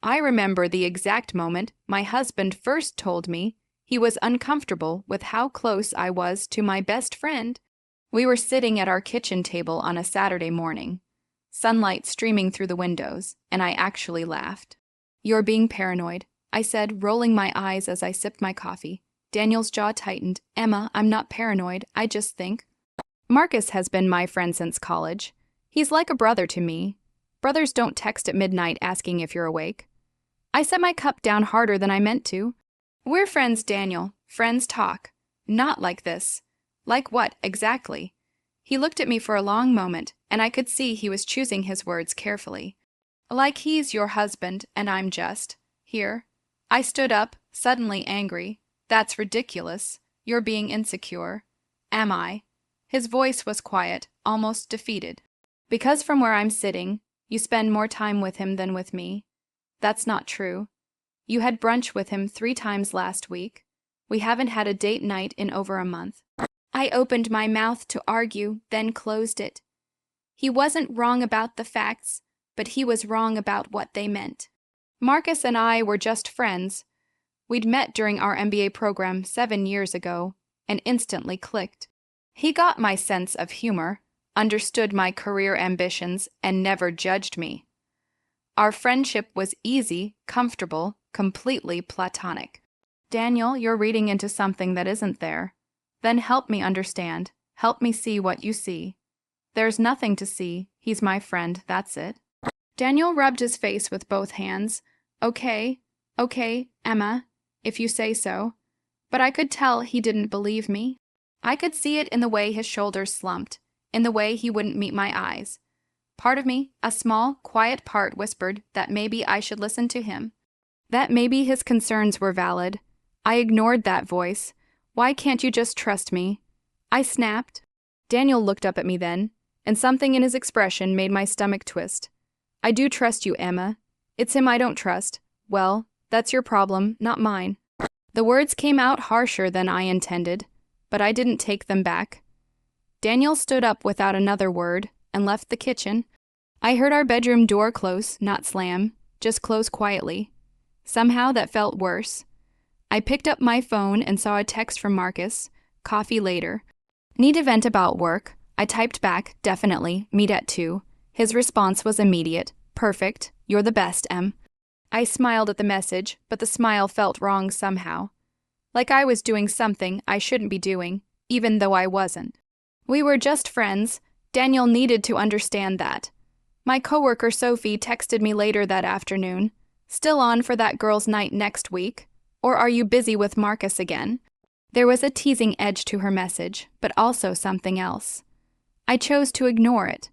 I remember the exact moment my husband first told me he was uncomfortable with how close I was to my best friend. We were sitting at our kitchen table on a Saturday morning, sunlight streaming through the windows, and I actually laughed. "You're being paranoid," I said, rolling my eyes as I sipped my coffee. Daniel's jaw tightened. "Emma, I'm not paranoid, I just think." Marcus has been my friend since college. He's like a brother to me. Brothers don't text at midnight asking if you're awake. I set my cup down harder than I meant to. "We're friends, Daniel. Friends talk. Not like this." "Like what, exactly?" He looked at me for a long moment, and I could see he was choosing his words carefully. "Like he's your husband, and I'm just here." I stood up, suddenly angry. "That's ridiculous. You're being insecure." "Am I?" His voice was quiet, almost defeated. "Because from where I'm sitting, you spend more time with him than with me." "That's not true. You had brunch with him 3 times last week. We haven't had a date night in over a month." I opened my mouth to argue, then closed it. He wasn't wrong about the facts, but he was wrong about what they meant. Marcus and I were just friends. We'd met during our MBA program 7 years ago and instantly clicked. He got my sense of humor, understood my career ambitions, and never judged me. Our friendship was easy, comfortable, completely platonic. "Daniel, you're reading into something that isn't there. Then help me understand. Help me see what you see." "There's nothing to see. He's my friend, that's it." Daniel rubbed his face with both hands. Okay, Emma, if you say so." But I could tell he didn't believe me. I could see it in the way his shoulders slumped, in the way he wouldn't meet my eyes. Part of me, a small, quiet part, whispered that maybe I should listen to him. That maybe his concerns were valid. I ignored that voice. "Why can't you just trust me?" I snapped. Daniel looked up at me then, and something in his expression made my stomach twist. "I do trust you, Emma. It's him I don't trust." "Well, that's your problem, not mine." The words came out harsher than I intended, but I didn't take them back. Daniel stood up without another word and left the kitchen. I heard our bedroom door close, not slam, just close quietly. Somehow that felt worse. I picked up my phone and saw a text from Marcus. "Coffee later." "Need to vent about work." I typed back, "Definitely, meet at 2. His response was immediate. "Perfect. You're the best, Em." I smiled at the message, but the smile felt wrong somehow. Like I was doing something I shouldn't be doing, even though I wasn't. We were just friends. Daniel needed to understand that. My coworker Sophie texted me later that afternoon. "Still on for that girls' night next week? Or are you busy with Marcus again?" There was a teasing edge to her message, but also something else. I chose to ignore it.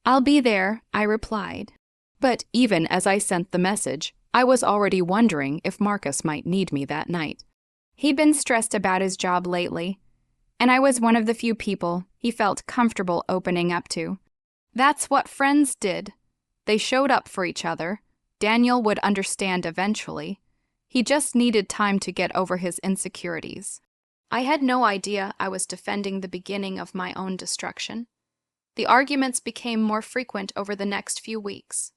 "I'll be there," I replied. But even as I sent the message, I was already wondering if Marcus might need me that night. He'd been stressed about his job lately, and I was one of the few people he felt comfortable opening up to. That's what friends did. They showed up for each other. Daniel would understand eventually. He just needed time to get over his insecurities. I had no idea I was defending the beginning of my own destruction. The arguments became more frequent over the next few weeks.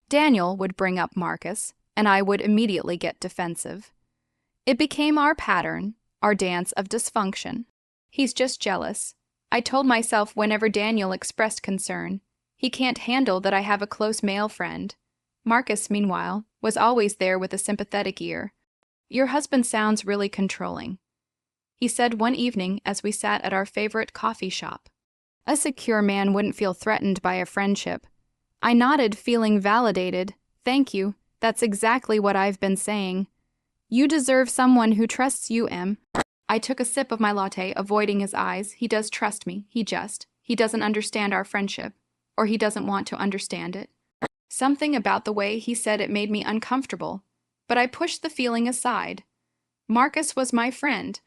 Daniel would bring up Marcus, and I would immediately get defensive. It became our pattern, our dance of dysfunction. "He's just jealous." I told myself whenever Daniel expressed concern. "He can't handle that I have a close male friend." Marcus, meanwhile, was always there with a sympathetic ear. "Your husband sounds really controlling," he said one evening as we sat at our favorite coffee shop. A secure man wouldn't feel threatened by a friendship. I nodded, feeling validated. "Thank you. That's exactly what I've been saying. You deserve someone who trusts you, Em." I took a sip of my latte, avoiding his eyes. "He does trust me. He doesn't understand our friendship. Or he doesn't want to understand it." Something about the way he said it made me uncomfortable, but I pushed the feeling aside. Marcus was my friend.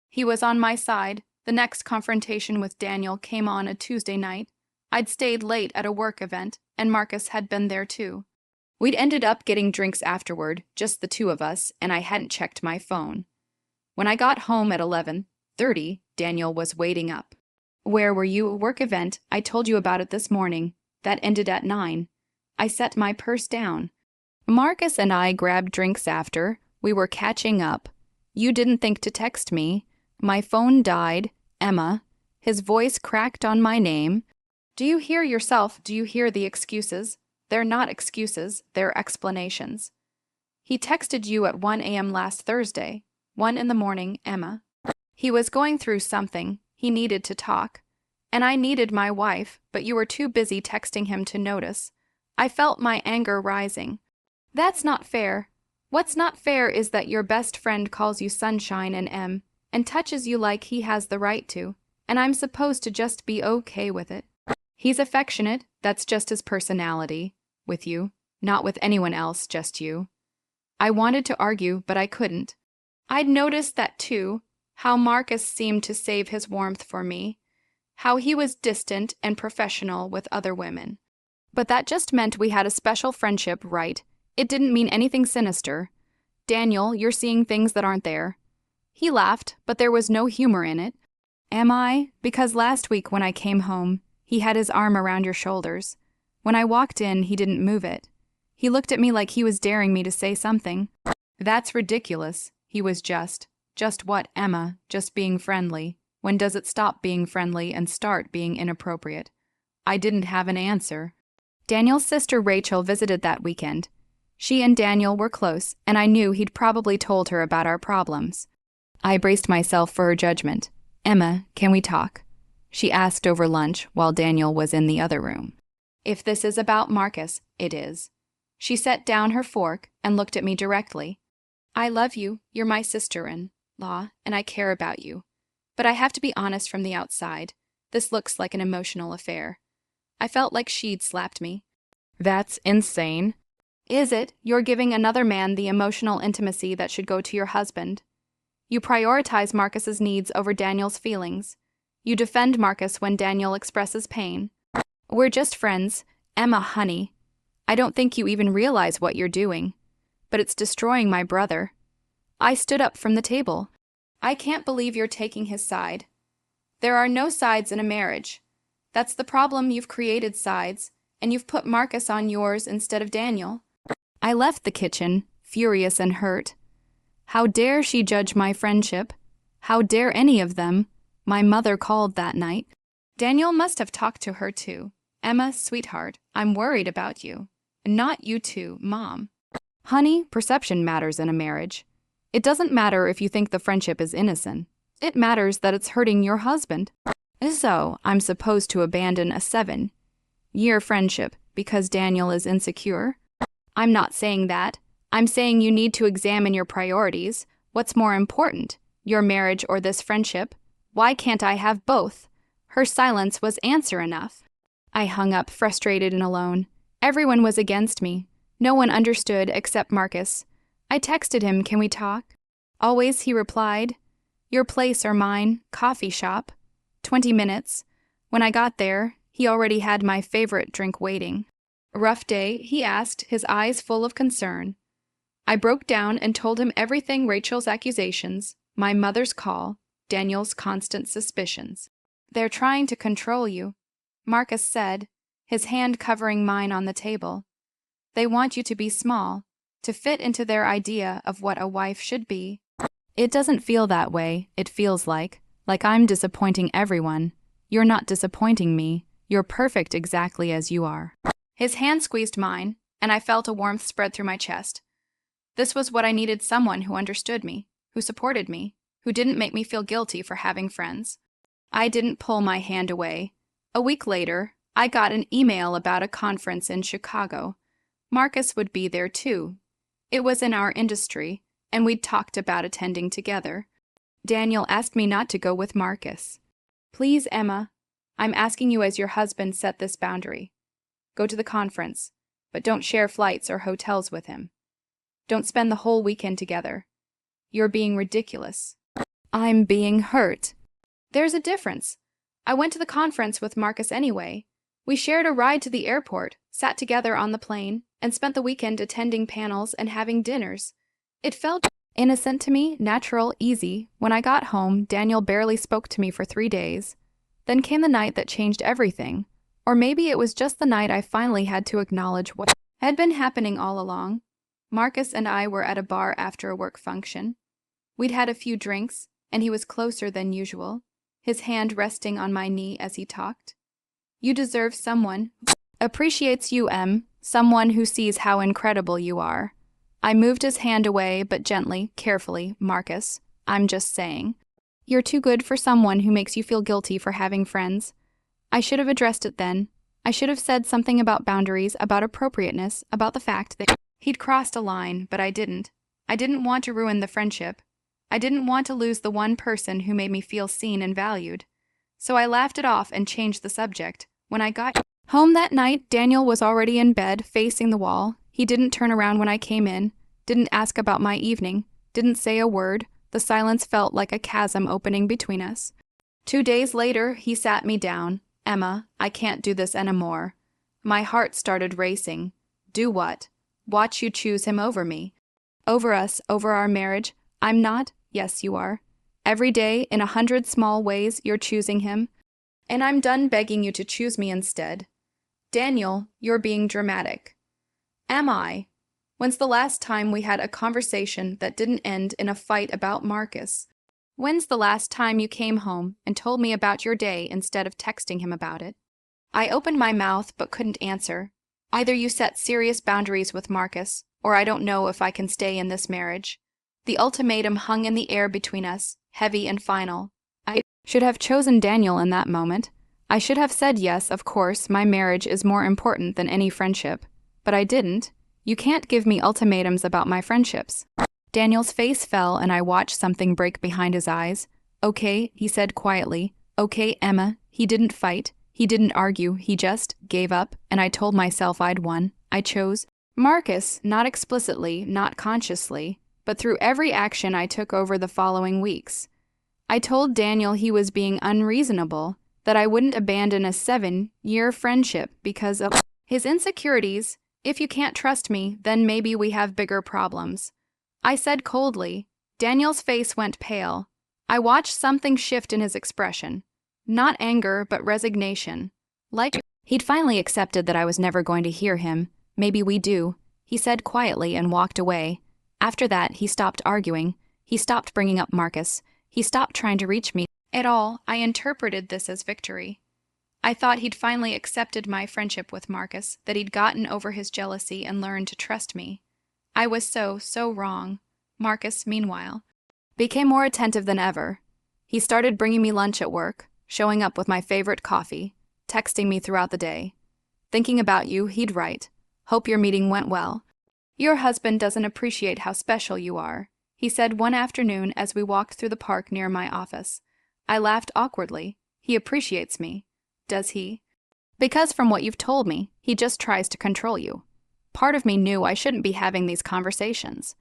He was on my side. The next confrontation with Daniel came on a Tuesday night. I'd stayed late at a work event, and Marcus had been there too. We'd ended up getting drinks afterward, just the two of us, and I hadn't checked my phone. When I got home at 11:30, Daniel was waiting up. "Where were you? A work event. I told you about it this morning. That ended at 9. I set my purse down. Marcus and I grabbed drinks after. We were catching up. You didn't think to text me. My phone died. Emma. His voice cracked on my name. Do you hear yourself? Do you hear the excuses? They're not excuses, they're explanations. He texted you at 1 a.m. last Thursday. 1 in the morning, Emma. He was going through something. He needed to talk. And I needed my wife, but you were too busy texting him to notice. I felt my anger rising. That's not fair. What's not fair is that your best friend calls you Sunshine and touches you like he has the right to, and I'm supposed to just be okay with it. He's affectionate, that's just his personality. With you, not with anyone else, just you. I wanted to argue, but I couldn't. I'd noticed that too, how Marcus seemed to save his warmth for me, how he was distant and professional with other women. But that just meant we had a special friendship, right? It didn't mean anything sinister. Daniel, you're seeing things that aren't there. He laughed, but there was no humor in it. Am I? Because last week when I came home, he had his arm around your shoulders. When I walked in, he didn't move it. He looked at me like he was daring me to say something. That's ridiculous. He was just what, Emma? Just being friendly. When does it stop being friendly and start being inappropriate? I didn't have an answer. Daniel's sister Rachel visited that weekend. She and Daniel were close, and I knew he'd probably told her about our problems. I braced myself for her judgment. Emma, can we talk? She asked over lunch while Daniel was in the other room. If this is about Marcus, it is. She set down her fork and looked at me directly. I love you, you're my sister-in-law, and I care about you. But I have to be honest from the outside. This looks like an emotional affair. I felt like she'd slapped me. That's insane. Is it? You're giving another man the emotional intimacy that should go to your husband. You prioritize Marcus's needs over Daniel's feelings. You defend Marcus when Daniel expresses pain. We're just friends. Emma, honey. I don't think you even realize what you're doing. But it's destroying my brother. I stood up from the table. I can't believe you're taking his side. There are no sides in a marriage. That's the problem, you've created sides, and you've put Marcus on yours instead of Daniel. I left the kitchen, furious and hurt. How dare she judge my friendship? How dare any of them? My mother called that night. Daniel must have talked to her too. Emma, sweetheart, I'm worried about you. Not you too, Mom. Honey, perception matters in a marriage. It doesn't matter if you think the friendship is innocent. It matters that it's hurting your husband. So, I'm supposed to abandon a 7-year friendship because Daniel is insecure? I'm not saying that. I'm saying you need to examine your priorities. What's more important, your marriage or this friendship? Why can't I have both? Her silence was answer enough. I hung up, frustrated and alone. Everyone was against me. No one understood except Marcus. I texted him, can we talk? Always, he replied. Your place or mine, coffee shop. 20 minutes. When I got there, he already had my favorite drink waiting. Rough day, he asked, his eyes full of concern. I broke down and told him everything, Rachel's accusations, my mother's call, Daniel's constant suspicions. They're trying to control you, Marcus said, his hand covering mine on the table. They want you to be small, to fit into their idea of what a wife should be. It doesn't feel that way, it feels like I'm disappointing everyone. You're not disappointing me. You're perfect exactly as you are. His hand squeezed mine, and I felt a warmth spread through my chest. This was what I needed, someone who understood me, who supported me, who didn't make me feel guilty for having friends. I didn't pull my hand away. A week later, I got an email about a conference in Chicago. Marcus would be there too. It was in our industry, and we'd talked about attending together. Daniel asked me not to go with Marcus. Please, Emma, I'm asking you as your husband, set this boundary. Go to the conference, but don't share flights or hotels with him. Don't spend the whole weekend together. You're being ridiculous. I'm being hurt. There's a difference. I went to the conference with Marcus anyway. We shared a ride to the airport, sat together on the plane, and spent the weekend attending panels and having dinners. It felt innocent to me, natural, easy. When I got home, Daniel barely spoke to me for 3 days. Then came the night that changed everything. Or maybe it was just the night I finally had to acknowledge what had been happening all along. Marcus and I were at a bar after a work function. We'd had a few drinks, and he was closer than usual, his hand resting on my knee as he talked. You deserve someone who appreciates you, someone who sees how incredible you are. I moved his hand away, but gently, carefully. Marcus, I'm just saying. You're too good for someone who makes you feel guilty for having friends. I should have addressed it then. I should have said something about boundaries, about appropriateness, about the fact that he'd crossed a line, but I didn't. I didn't want to ruin the friendship. I didn't want to lose the one person who made me feel seen and valued. So I laughed it off and changed the subject. When I got home that night, Daniel was already in bed, facing the wall. He didn't turn around when I came in, didn't ask about my evening, didn't say a word. The silence felt like a chasm opening between us. 2 days later, he sat me down. Emma, I can't do this anymore. My heart started racing. Do what? Watch you choose him over me. Over us, over our marriage. I'm not. Yes, you are. Every day, in 100 small ways, you're choosing him. And I'm done begging you to choose me instead. Daniel, you're being dramatic. Am I? When's the last time we had a conversation that didn't end in a fight about Marcus? When's the last time you came home and told me about your day instead of texting him about it? I opened my mouth but couldn't answer. Either you set serious boundaries with Marcus, or I don't know if I can stay in this marriage. The ultimatum hung in the air between us, heavy and final. I should have chosen Daniel in that moment. I should have said yes, of course, my marriage is more important than any friendship. But I didn't. You can't give me ultimatums about my friendships. Daniel's face fell and I watched something break behind his eyes. Okay, he said quietly. Okay, Emma, he didn't fight. He didn't argue. He just gave up, and I told myself I'd won. I chose Marcus, not explicitly, not consciously, but through every action I took over the following weeks. I told Daniel he was being unreasonable, that I wouldn't abandon a 7-year friendship because of his insecurities. If you can't trust me, then maybe we have bigger problems. I said coldly. Daniel's face went pale. I watched something shift in his expression. Not anger, but resignation. Like he'd finally accepted that I was never going to hear him. Maybe we do, he said quietly and walked away. After that, he stopped arguing. He stopped bringing up Marcus. He stopped trying to reach me at all. I interpreted this as victory. I thought he'd finally accepted my friendship with Marcus, that he'd gotten over his jealousy and learned to trust me. I was so wrong. Marcus, meanwhile, became more attentive than ever. He started bringing me lunch at work, showing up with my favorite coffee, texting me throughout the day. Thinking about you, he'd write, hope your meeting went well. Your husband doesn't appreciate how special you are, he said one afternoon as we walked through the park near my office. I laughed awkwardly. He appreciates me. Does he? Because from what you've told me, he just tries to control you. Part of me knew I shouldn't be having these conversations.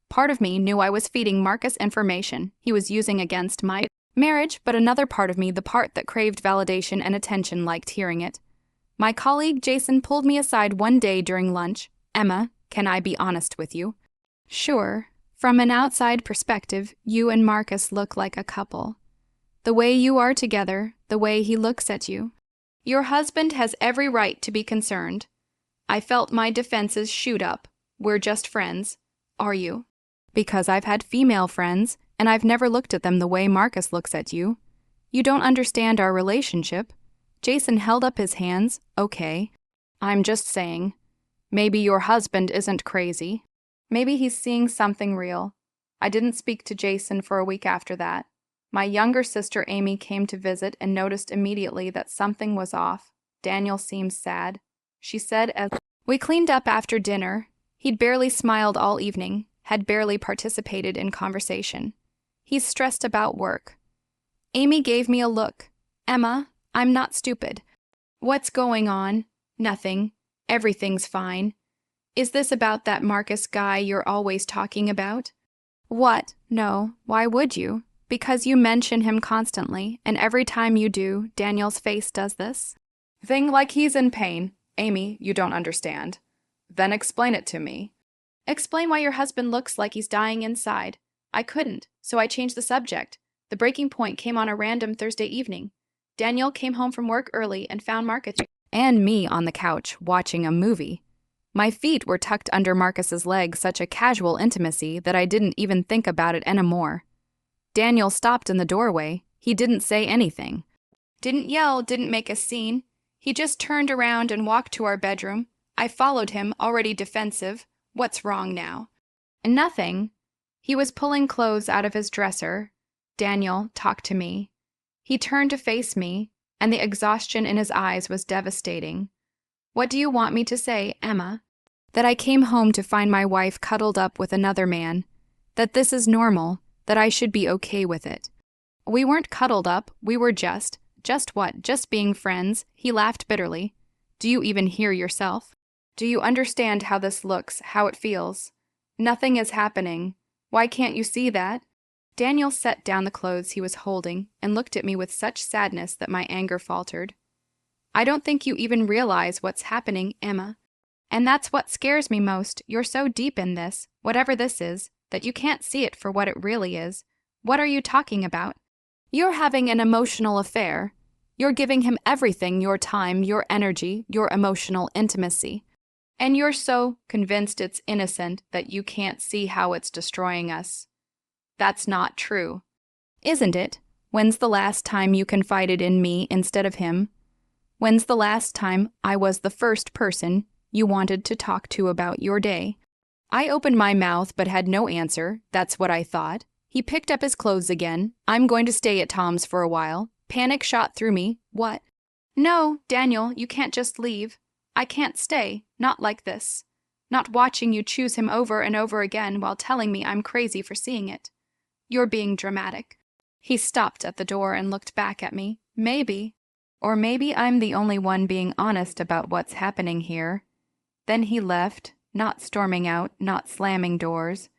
Part of me knew I was feeding Marcus information he was using against my marriage, but another part of me, the part that craved validation and attention, liked hearing it. My colleague Jason pulled me aside one day during lunch. Emma, can I be honest with you? Sure. From an outside perspective, you and Marcus look like a couple. The way you are together, the way he looks at you. Your husband has every right to be concerned. I felt my defenses shoot up. We're just friends. Are you? Because I've had female friends, and I've never looked at them the way Marcus looks at you. You don't understand our relationship. Jason held up his hands. Okay. I'm just saying. Maybe your husband isn't crazy. Maybe he's seeing something real. I didn't speak to Jason for a week after that. My younger sister Amy came to visit and noticed immediately that something was off. Daniel seemed sad. She said as we cleaned up after dinner, he'd barely smiled all evening, had barely participated in conversation. He's stressed about work. Amy gave me a look. Emma, I'm not stupid. What's going on? Nothing. Everything's fine. Is this about that Marcus guy you're always talking about? What? No. Why would you? Because you mention him constantly, and every time you do, Daniel's face does this thing like he's in pain. Amy, you don't understand. Then explain it to me. Explain why your husband looks like he's dying inside. I couldn't, so I changed the subject. The breaking point came on a random Thursday evening. Daniel came home from work early and found Marcus and me on the couch watching a movie. My feet were tucked under Marcus's legs, such a casual intimacy that I didn't even think about it anymore. Daniel stopped in the doorway. He didn't say anything. Didn't yell, didn't make a scene. He just turned around and walked to our bedroom. I followed him, already defensive. What's wrong now? Nothing. He was pulling clothes out of his dresser. Daniel, talk to me. He turned to face me, and the exhaustion in his eyes was devastating. What do you want me to say, Emma? That I came home to find my wife cuddled up with another man. That this is normal, that I should be okay with it. We weren't cuddled up, we were just what? Just being friends. He laughed bitterly. Do you even hear yourself? Do you understand how this looks, how it feels? Nothing is happening. Why can't you see that? Daniel set down the clothes he was holding and looked at me with such sadness that my anger faltered. I don't think you even realize what's happening, Emma. And that's what scares me most. You're so deep in this, whatever this is, that you can't see it for what it really is. What are you talking about? You're having an emotional affair. You're giving him everything, your time, your energy, your emotional intimacy. And you're so convinced it's innocent that you can't see how it's destroying us. That's not true. Isn't it? When's the last time you confided in me instead of him? When's the last time I was the first person you wanted to talk to about your day? I opened my mouth but had no answer. That's what I thought. He picked up his clothes again. I'm going to stay at Tom's for a while. Panic shot through me. What? No, Daniel, you can't just leave. I can't stay. Not like this. Not watching you choose him over and over again while telling me I'm crazy for seeing it. You're being dramatic. He stopped at the door and looked back at me. Maybe. Or maybe I'm the only one being honest about what's happening here. Then he left, not storming out, not slamming doors,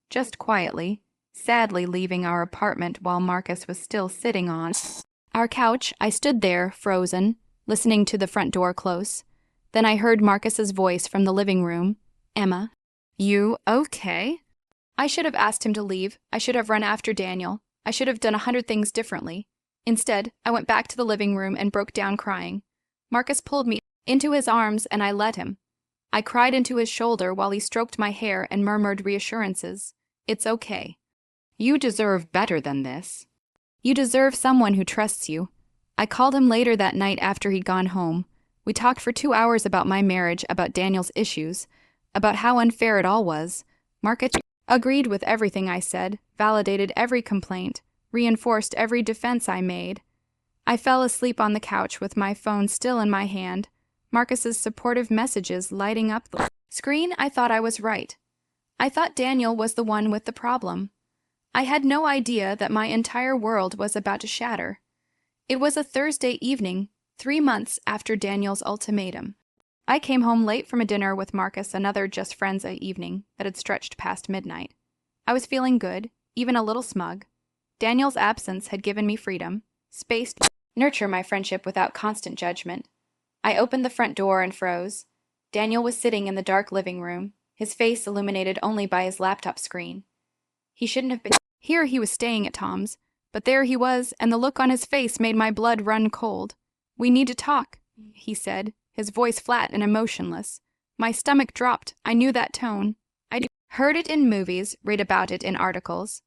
just quietly, sadly leaving our apartment while Marcus was still sitting on our couch. I stood there, frozen, listening to the front door close. Then I heard Marcus's voice from the living room. Emma, you okay? I should have asked him to leave. I should have run after Daniel. I should have done 100 things differently. Instead, I went back to the living room and broke down crying. Marcus pulled me into his arms and I let him. I cried into his shoulder while he stroked my hair and murmured reassurances. It's okay. You deserve better than this. You deserve someone who trusts you. I called him later that night after he'd gone home. We talked for 2 hours about my marriage, about Daniel's issues, about how unfair it all was. Marcus agreed with everything I said, validated every complaint, reinforced every defense I made. I fell asleep on the couch with my phone still in my hand, Marcus's supportive messages lighting up the screen. I thought I was right. I thought Daniel was the one with the problem. I had no idea that my entire world was about to shatter. It was a Thursday evening, 3 months after Daniel's ultimatum. I came home late from a dinner with Marcus, another just friends evening that had stretched past midnight. I was feeling good, even a little smug. Daniel's absence had given me freedom, space to nurture my friendship without constant judgment. I opened the front door and froze. Daniel was sitting in the dark living room, his face illuminated only by his laptop screen. He shouldn't have been here. He was staying at Tom's, but there he was, and the look on his face made my blood run cold. We need to talk, he said, his voice flat and emotionless. My stomach dropped. I knew that tone. I'd heard it in movies, read about it in articles.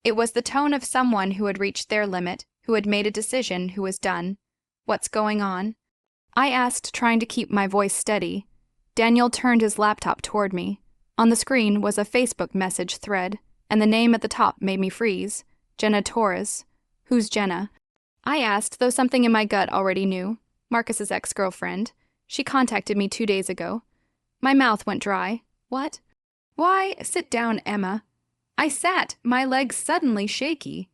It was the tone of someone who had reached their limit, who had made a decision, who was done. What's going on? I asked, trying to keep my voice steady. Daniel turned his laptop toward me. On the screen was a Facebook message thread, and the name at the top made me freeze. Jenna Torres. Who's Jenna? I asked, though something in my gut already knew. Marcus's ex-girlfriend. She contacted me 2 days ago. My mouth went dry. What? Why, sit down, Emma. I sat, my legs suddenly shaky.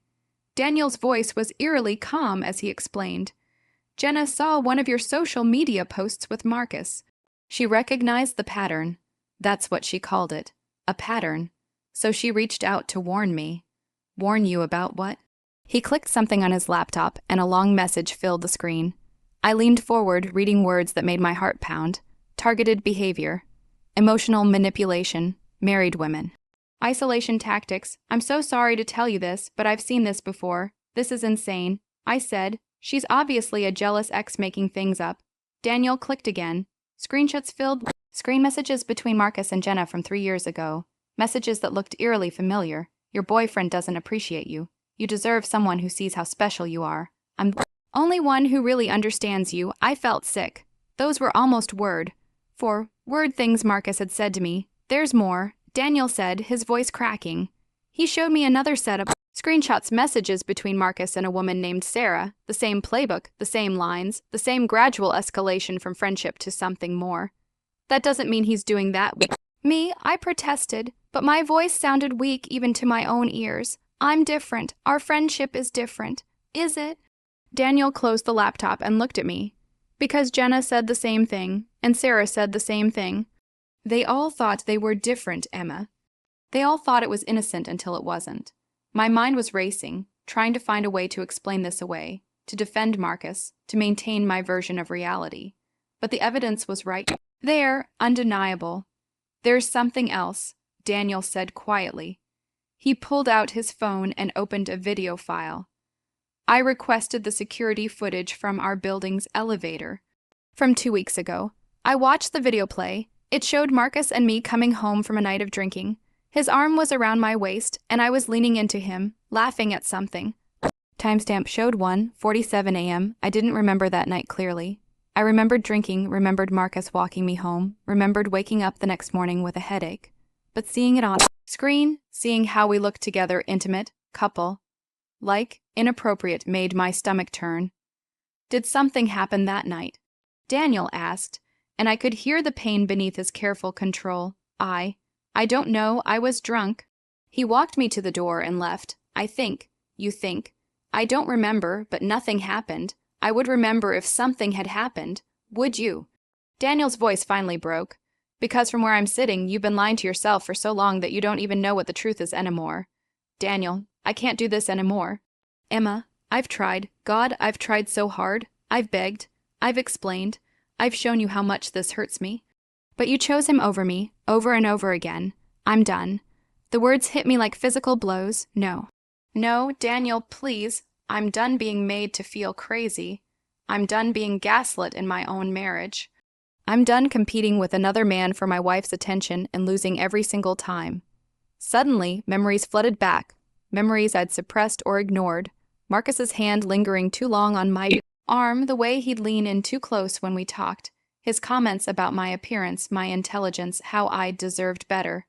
Daniel's voice was eerily calm as he explained. Jenna saw one of your social media posts with Marcus. She recognized the pattern. That's what she called it. A pattern. So she reached out to warn me. Warn you about what? He clicked something on his laptop, and a long message filled the screen. I leaned forward, reading words that made my heart pound. Targeted behavior. Emotional manipulation. Married women. Isolation tactics. I'm so sorry to tell you this, but I've seen this before. This is insane. I said. She's obviously a jealous ex making things up. Daniel clicked again. Screenshots filled Screen messages between Marcus and Jenna from 3 years ago. Messages that looked eerily familiar. Your boyfriend doesn't appreciate you. You deserve someone who sees how special you are. I'm the only one who really understands you. I felt sick. Those were almost word things Marcus had said to me. There's more, Daniel said, his voice cracking. He showed me another set of screenshots, messages between Marcus and a woman named Sarah. The same playbook, the same lines, the same gradual escalation from friendship to something more. That doesn't mean he's doing that with me, I protested, but my voice sounded weak even to my own ears. I'm different. Our friendship is different. Is it? Daniel closed the laptop and looked at me. Because Jenna said the same thing, and Sarah said the same thing. They all thought they were different, Emma. They all thought it was innocent until it wasn't. My mind was racing, trying to find a way to explain this away, to defend Marcus, to maintain my version of reality. But the evidence was right there, undeniable. There's something else, Daniel said quietly. He pulled out his phone and opened a video file. I requested the security footage from our building's elevator. From 2 weeks ago. I watched the video play. It showed Marcus and me coming home from a night of drinking. His arm was around my waist, and I was leaning into him, laughing at something. Timestamp showed 1:47 a.m. I didn't remember that night clearly. I remembered drinking, remembered Marcus walking me home, remembered waking up the next morning with a headache. But seeing it on screen, seeing how we looked together, intimate, couple, inappropriate, made my stomach turn. Did something happen that night? Daniel asked, and I could hear the pain beneath his careful control. I don't know, I was drunk. He walked me to the door and left. I think. You think. I don't remember, but nothing happened. I would remember if something had happened. Would you? Daniel's voice finally broke. Because from where I'm sitting, you've been lying to yourself for so long that you don't even know what the truth is anymore. Daniel, I can't do this anymore. Emma, I've tried. God, I've tried so hard. I've begged. I've explained. I've shown you how much this hurts me. But you chose him over me, over and over again. I'm done. The words hit me like physical blows. No. No, Daniel, please. I'm done being made to feel crazy. I'm done being gaslit in my own marriage. I'm done competing with another man for my wife's attention and losing every single time. Suddenly, memories flooded back, memories I'd suppressed or ignored. Marcus's hand lingering too long on my arm, the way he'd lean in too close when we talked, his comments about my appearance, my intelligence, how I deserved better.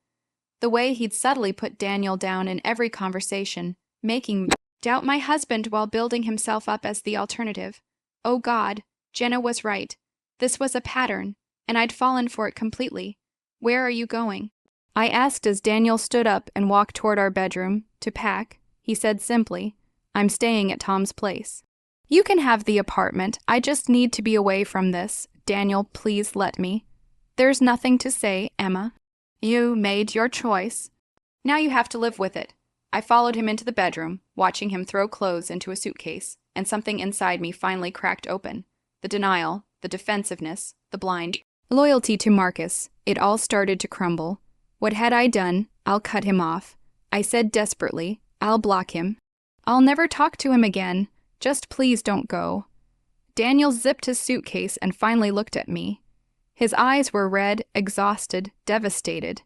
The way he'd subtly put Daniel down in every conversation, making me doubt my husband while building himself up as the alternative. Oh God, Jenna was right. This was a pattern, and I'd fallen for it completely. Where are you going? I asked as Daniel stood up and walked toward our bedroom. To pack, he said simply, I'm staying at Tom's place. You can have the apartment. I just need to be away from this. Daniel, please let me. There's nothing to say, Emma. You made your choice. Now you have to live with it. I followed him into the bedroom, watching him throw clothes into a suitcase, and something inside me finally cracked open. The denial, the defensiveness, the blind loyalty to Marcus. It all started to crumble. What had I done? I'll cut him off. I said desperately, I'll block him. I'll never talk to him again. Just please don't go. Daniel zipped his suitcase and finally looked at me. His eyes were red, exhausted, devastated.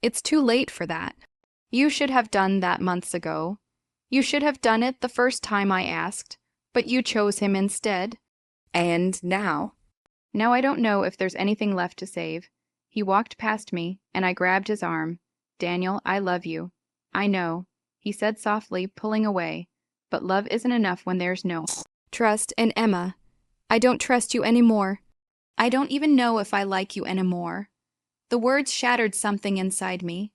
It's too late for that. You should have done that months ago. You should have done it the first time I asked, but you chose him instead. And now? Now I don't know if there's anything left to save. He walked past me, and I grabbed his arm. Daniel, I love you. I know, he said softly, pulling away. But love isn't enough when there's no trust. And Emma, I don't trust you anymore. I don't even know if I like you anymore. The words shattered something inside me.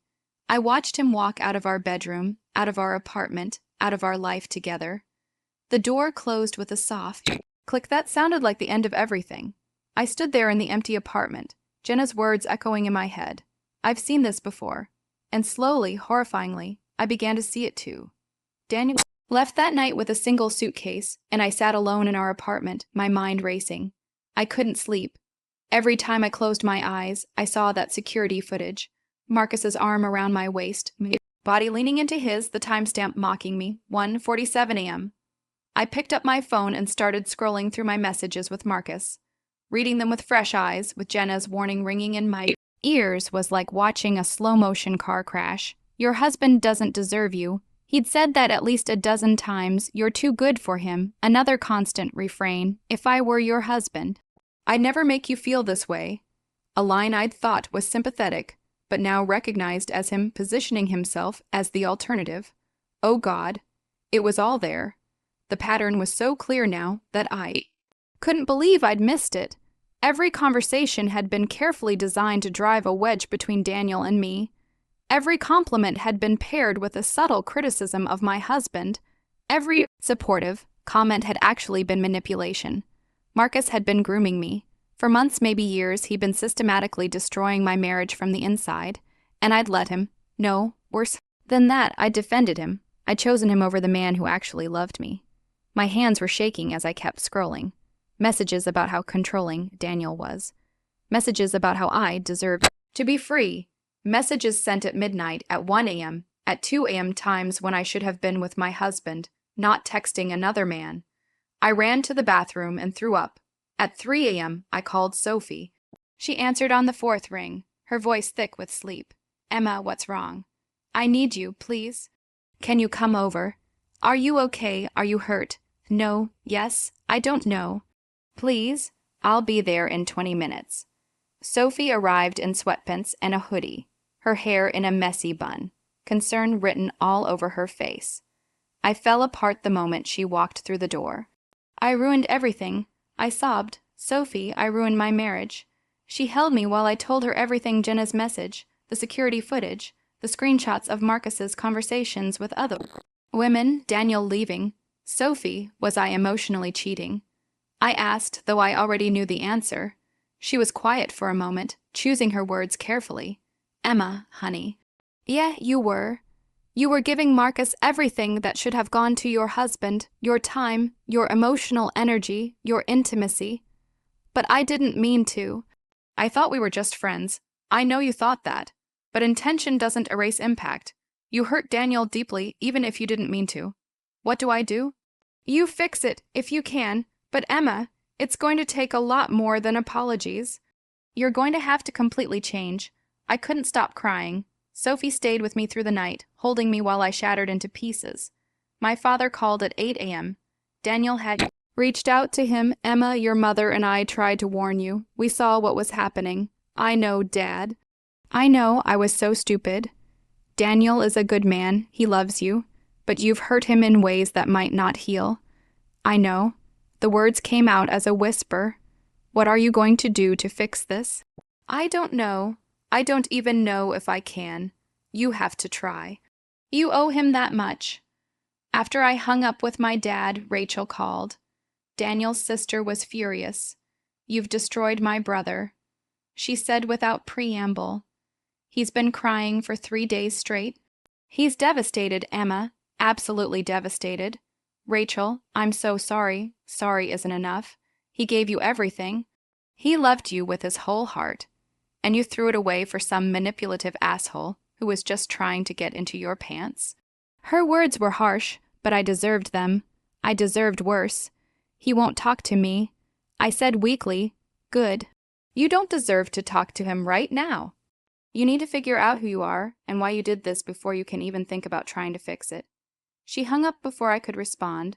I watched him walk out of our bedroom, out of our apartment, out of our life together. The door closed with a soft click that sounded like the end of everything. I stood there in the empty apartment, Jenna's words echoing in my head. I've seen this before. And slowly, horrifyingly, I began to see it too. Daniel left that night with a single suitcase, and I sat alone in our apartment, my mind racing. I couldn't sleep. Every time I closed my eyes, I saw that security footage. Marcus's arm around my waist, body leaning into his, the timestamp mocking me, 1:47 a.m. I picked up my phone and started scrolling through my messages with Marcus. Reading them with fresh eyes, with Jenna's warning ringing in my ears, was like watching a slow-motion car crash. Your husband doesn't deserve you. He'd said that at least a dozen times. You're too good for him. Another constant refrain. If I were your husband, I'd never make you feel this way. A line I'd thought was sympathetic, but now recognized as him positioning himself as the alternative. Oh God, it was all there. The pattern was so clear now that I couldn't believe I'd missed it. Every conversation had been carefully designed to drive a wedge between Daniel and me. Every compliment had been paired with a subtle criticism of my husband. Every supportive comment had actually been manipulation. Marcus had been grooming me. For months, maybe years, he'd been systematically destroying my marriage from the inside, and I'd let him. No, worse than that, I'd defended him. I'd chosen him over the man who actually loved me. My hands were shaking as I kept scrolling. Messages about how controlling Daniel was. Messages about how I deserved to be free. Messages sent at midnight, at 1 a.m., at 2 a.m. times when I should have been with my husband, not texting another man. I ran to the bathroom and threw up. At 3 a.m., I called Sophie. She answered on the fourth ring, her voice thick with sleep. Emma, what's wrong? I need you, please. Can you come over? Are you okay? Are you hurt? No, yes, I don't know. Please, I'll be there in 20 minutes. Sophie arrived in sweatpants and a hoodie, her hair in a messy bun, concern written all over her face. I fell apart the moment she walked through the door. I ruined everything. I sobbed. Sophie, I ruined my marriage. She held me while I told her everything: Jenna's message, the security footage, the screenshots of Marcus's conversations with other women, Daniel leaving. Sophie, was I emotionally cheating? I asked, though I already knew the answer. She was quiet for a moment, choosing her words carefully. Emma, honey. Yeah, you were. You were giving Marcus everything that should have gone to your husband, your time, your emotional energy, your intimacy. But I didn't mean to. I thought we were just friends. I know you thought that. But intention doesn't erase impact. You hurt Daniel deeply, even if you didn't mean to. What do? You fix it, if you can. But Emma, it's going to take a lot more than apologies. You're going to have to completely change. I couldn't stop crying. Sophie stayed with me through the night, holding me while I shattered into pieces. My father called at 8 a.m. Daniel had reached out to him. Emma, your mother and I tried to warn you. We saw what was happening. I know, Dad. I know I was so stupid. Daniel is a good man. He loves you. But you've hurt him in ways that might not heal. I know. The words came out as a whisper. What are you going to do to fix this? I don't know. I don't even know if I can. You have to try. You owe him that much. After I hung up with my dad, Rachel called. Daniel's sister was furious. You've destroyed my brother. She said without preamble. He's been crying for 3 days straight. He's devastated, Emma. Absolutely devastated. Rachel, I'm so sorry. Sorry isn't enough. He gave you everything. He loved you with his whole heart. And you threw it away for some manipulative asshole who was just trying to get into your pants. Her words were harsh, but I deserved them. I deserved worse. He won't talk to me. I said weakly, good. You don't deserve to talk to him right now. You need to figure out who you are and why you did this before you can even think about trying to fix it. She hung up before I could respond.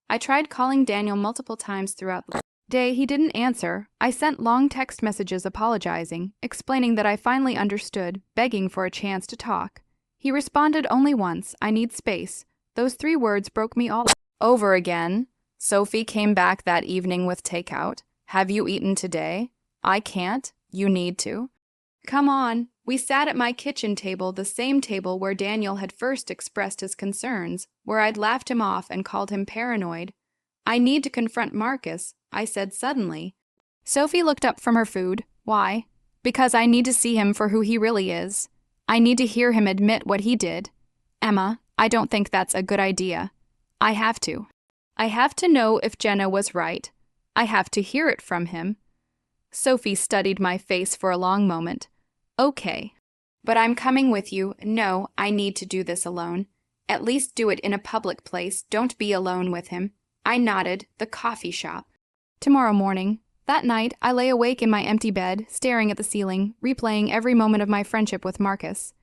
I tried calling Daniel multiple times throughout the day. He didn't answer. I sent long text messages apologizing, explaining that I finally understood, begging for a chance to talk. He responded only once, I need space. Those 3 words broke me all over again. Sophie came back that evening with takeout. Have you eaten today? I can't. You need to. Come on. We sat at my kitchen table, the same table where Daniel had first expressed his concerns, where I'd laughed him off and called him paranoid. I need to confront Marcus, I said suddenly. Sophie looked up from her food. Why? Because I need to see him for who he really is. I need to hear him admit what he did. Emma, I don't think that's a good idea. I have to. I have to know if Jenna was right. I have to hear it from him. Sophie studied my face for a long moment. Okay. But I'm coming with you. No, I need to do this alone. At least do it in a public place. Don't be alone with him. I nodded. The coffee shop. Tomorrow morning. That night, I lay awake in my empty bed, staring at the ceiling, replaying every moment of my friendship with Marcus.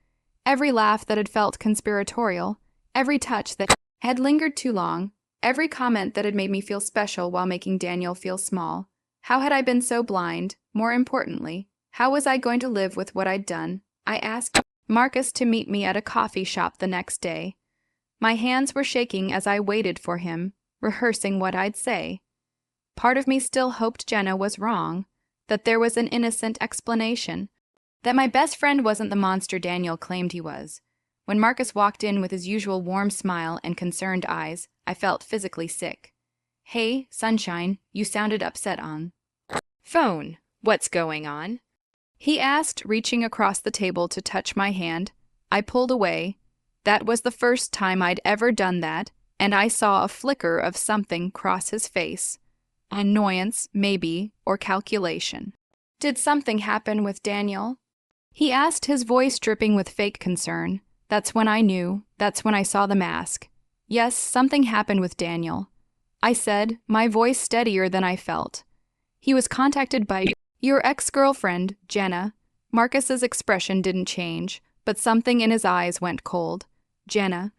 Every laugh that had felt conspiratorial, every touch that had lingered too long, every comment that had made me feel special while making Daniel feel small. How had I been so blind? More importantly, how was I going to live with what I'd done? I asked Marcus to meet me at a coffee shop the next day. My hands were shaking as I waited for him, rehearsing what I'd say. Part of me still hoped Jenna was wrong, that there was an innocent explanation, that my best friend wasn't the monster Daniel claimed he was. When Marcus walked in with his usual warm smile and concerned eyes, I felt physically sick. "Hey, sunshine, you sounded upset on phone. What's going on?" he asked, reaching across the table to touch my hand. I pulled away. That was the first time I'd ever done that, and I saw a flicker of something cross his face. Annoyance, maybe, or calculation. "Did something happen with Daniel?" he asked, his voice dripping with fake concern. That's when I knew. That's when I saw the mask. "Yes, something happened with Daniel," I said, my voice steadier than I felt. "He was contacted by your ex-girlfriend, Jenna." Marcus's expression didn't change, but something in his eyes went cold. "Jenna?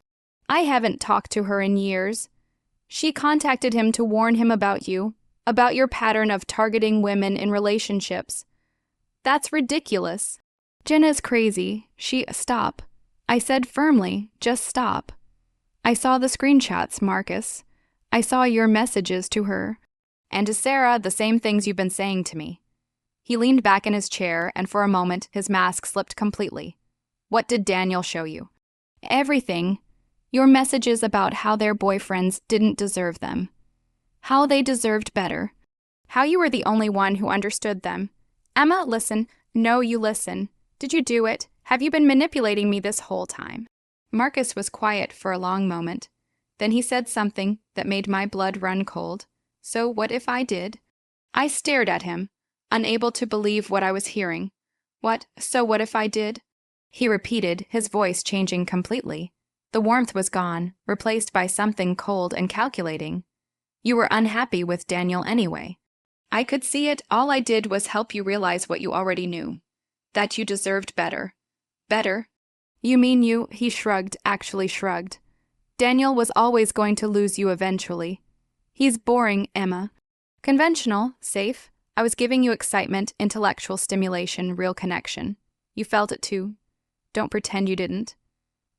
I haven't talked to her in years. She contacted him to warn him about you, about your pattern of targeting women in relationships. That's ridiculous. Jenna's crazy. Stop." I said firmly, "Just stop." "I saw the screenshots, Marcus. I saw your messages to her. And to Sarah, the same things you've been saying to me." He leaned back in his chair, and for a moment, his mask slipped completely. "What did Daniel show you?" "Everything. Your messages about how their boyfriends didn't deserve them. How they deserved better. How you were the only one who understood them. Emma, listen. No, you listen. Did you do it? Have you been manipulating me this whole time?" Marcus was quiet for a long moment. Then he said something that made my blood run cold. "So what if I did?" I stared at him, unable to believe what I was hearing. So what if I did?" he repeated, his voice changing completely. The warmth was gone, replaced by something cold and calculating. "You were unhappy with Daniel anyway. I could see it. All I did was help you realize what you already knew. That you deserved better." "Better? You mean you?" He shrugged, actually shrugged. "Daniel was always going to lose you eventually. He's boring, Emma. Conventional, safe. I was giving you excitement, intellectual stimulation, real connection. You felt it too. Don't pretend you didn't."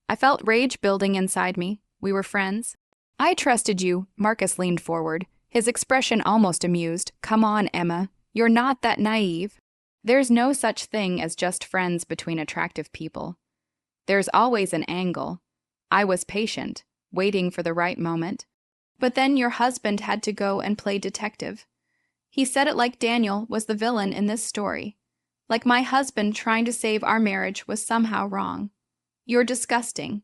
I felt rage building inside me. We were friends. "I trusted you." Marcus leaned forward, his expression almost amused. "Come on, Emma. You're not that naive. There's no such thing as just friends between attractive people. There's always an angle. I was patient, waiting for the right moment. But then your husband had to go and play detective. He said it like Daniel was the villain in this story. Like my husband trying to save our marriage was somehow wrong. "You're disgusting,"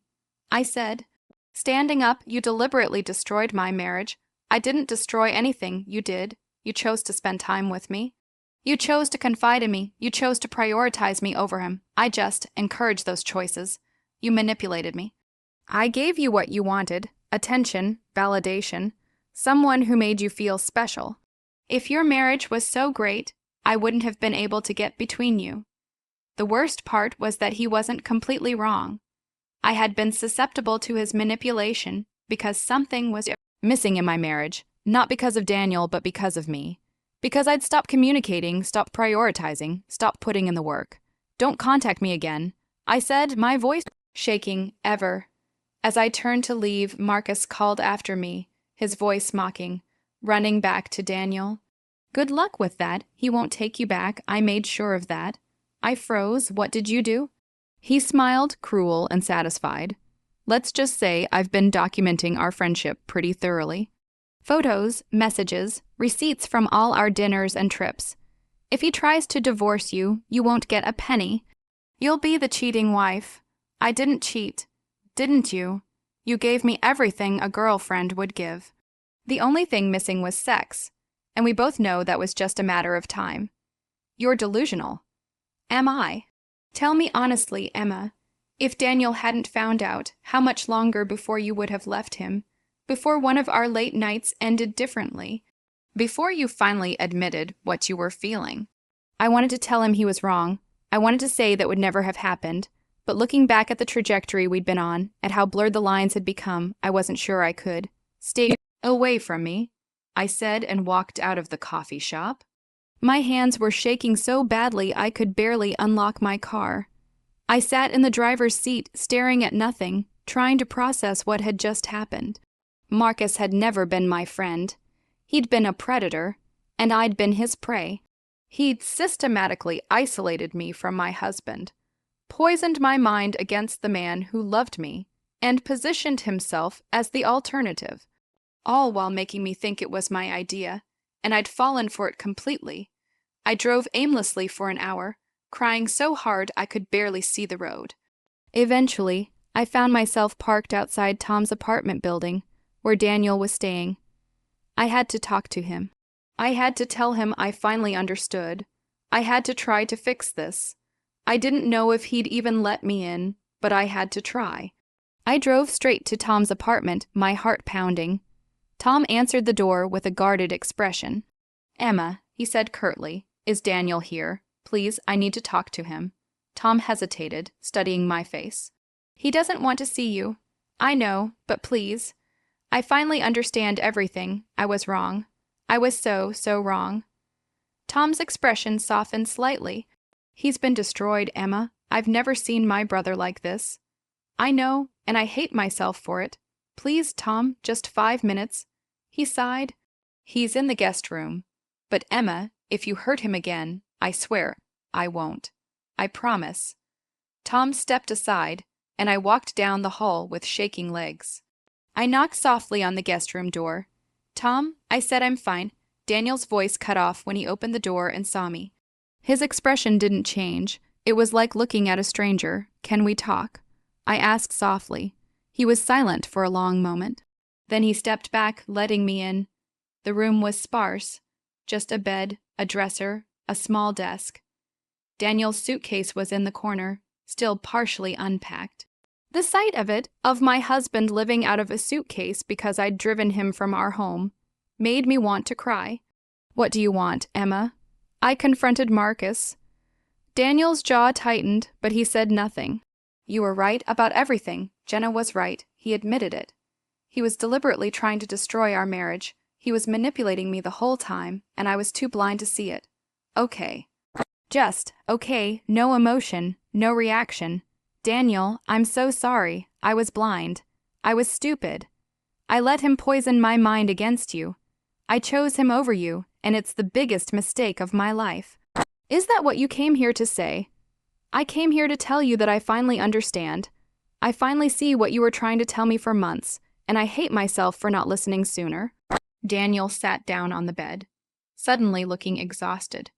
I said. Standing up, "You deliberately destroyed my marriage." "I didn't destroy anything. You did. You chose to spend time with me. You chose to confide in me. You chose to prioritize me over him. I just encouraged those choices. You manipulated me. I gave you what you wanted: attention, validation, someone who made you feel special. If your marriage was so great, I wouldn't have been able to get between you." The worst part was that he wasn't completely wrong. I had been susceptible to his manipulation because something was missing in my marriage, not because of Daniel, but because of me. Because I'd stopped communicating, stopped prioritizing, stopped putting in the work. "Don't contact me again," I said, my voice shaking, "ever." As I turned to leave, Marcus called after me, his voice mocking, "Running back to Daniel? Good luck with that. He won't take you back. I made sure of that." I froze. "What did you do?" He smiled, cruel and satisfied. "Let's just say I've been documenting our friendship pretty thoroughly. Photos, messages, receipts from all our dinners and trips. If he tries to divorce you, you won't get a penny. You'll be the cheating wife. I didn't cheat. Didn't you? You gave me everything a girlfriend would give. The only thing missing was sex, and we both know that was just a matter of time. You're delusional." "Am I? Tell me honestly, Emma, if Daniel hadn't found out, how much longer before you would have left him, before one of our late nights ended differently, before you finally admitted what you were feeling. I wanted to tell him he was wrong. I wanted to say that would never have happened. But looking back at the trajectory we'd been on, at how blurred the lines had become, I wasn't sure I could. Stay away from me, I said and walked out of the coffee shop. My hands were shaking so badly I could barely unlock my car. I sat in the driver's seat, staring at nothing, trying to process what had just happened. Marcus had never been my friend. He'd been a predator, and I'd been his prey. He'd systematically isolated me from my husband, poisoned my mind against the man who loved me, and positioned himself as the alternative, all while making me think it was my idea, and I'd fallen for it completely. I drove aimlessly for an hour, crying so hard I could barely see the road. Eventually, I found myself parked outside Tom's apartment building, where Daniel was staying. I had to talk to him. I had to tell him I finally understood. I had to try to fix this. I didn't know if he'd even let me in, but I had to try. I drove straight to Tom's apartment, my heart pounding. Tom answered the door with a guarded expression. "Emma," he said curtly, "is Daniel here? Please, I need to talk to him." Tom hesitated, studying my face. "He doesn't want to see you. I know, but please. I finally understand everything. I was wrong. I was so wrong." Tom's expression softened slightly. "He's been destroyed, Emma. I've never seen my brother like this. I know, and I hate myself for it. Please, Tom, just 5 minutes." He sighed. "He's in the guest room. But Emma, if you hurt him again, I swear I won't. I promise." Tom stepped aside, and I walked down the hall with shaking legs. I knocked softly on the guest room door. "Tom," I said, "I'm fine." Daniel's voice cut off when he opened the door and saw me. His expression didn't change. It was like looking at a stranger. "Can we talk?" I asked softly. He was silent for a long moment. Then he stepped back, letting me in. The room was sparse. Just a bed, a dresser, a small desk. Daniel's suitcase was in the corner, still partially unpacked. The sight of it, of my husband living out of a suitcase because I'd driven him from our home, made me want to cry. "What do you want, Emma?" I confronted Marcus. Daniel's jaw tightened, but he said nothing. "You were right about everything. Jenna was right. He admitted it. He was deliberately trying to destroy our marriage. He was manipulating me the whole time, and I was too blind to see it. Okay. Just, okay, no emotion, no reaction. Daniel, I'm so sorry. I was blind. I was stupid. I let him poison my mind against you. I chose him over you, and it's the biggest mistake of my life." "Is that what you came here to say?" "I came here to tell you that I finally understand. I finally see what you were trying to tell me for months, and I hate myself for not listening sooner." Daniel sat down on the bed, suddenly looking exhausted.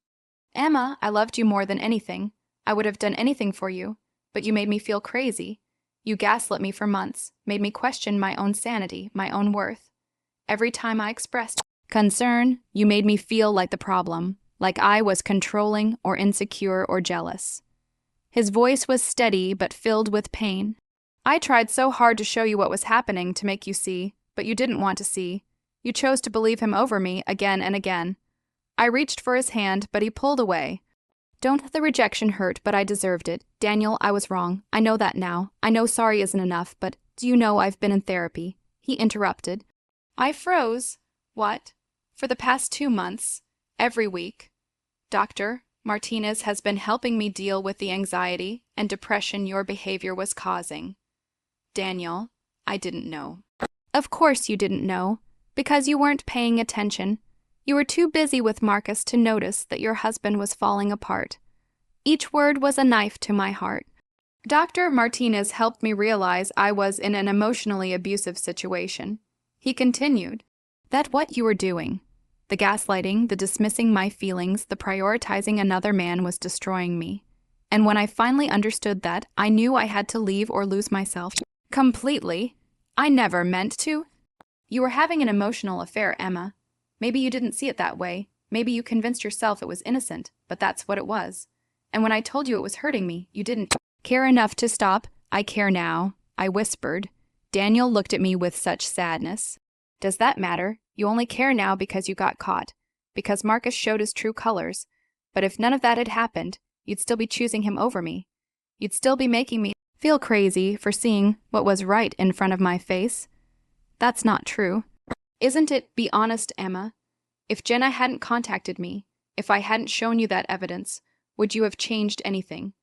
"Emma, I loved you more than anything. I would have done anything for you, but you made me feel crazy. You gaslit me for months, made me question my own sanity, my own worth. Every time I expressed concern, you made me feel like the problem, like I was controlling or insecure or jealous." His voice was steady but filled with pain. "I tried so hard to show you what was happening, to make you see, but you didn't want to see. You chose to believe him over me again and again. I reached for his hand, but he pulled away. Don't the rejection hurt, but I deserved it. Daniel, I was wrong. I know that now. I know sorry isn't enough, but do you know I've been in therapy?" He interrupted. I froze. "What?" "For the past 2 months. Every week. Dr. Martinez has been helping me deal with the anxiety and depression your behavior was causing." "Daniel, I didn't know." "Of course you didn't know, because you weren't paying attention. You were too busy with Marcus to notice that your husband was falling apart." Each word was a knife to my heart. Dr. Martinez helped me realize I was in an emotionally abusive situation. He continued, "That what you were doing, the gaslighting, the dismissing my feelings, the prioritizing another man was destroying me. And when I finally understood that, I knew I had to leave or lose myself. Completely. I never meant to." "You were having an emotional affair, Emma. Maybe you didn't see it that way. Maybe you convinced yourself it was innocent, but that's what it was. And when I told you it was hurting me, you didn't care enough to stop." "I care now," I whispered. Daniel looked at me with such sadness. "Does that matter? You only care now because you got caught, because Marcus showed his true colors. But if none of that had happened, you'd still be choosing him over me. You'd still be making me feel crazy for seeing what was right in front of my face. That's not true. Isn't it? Be honest, Emma. If Jenna hadn't contacted me, if I hadn't shown you that evidence, would you have changed anything?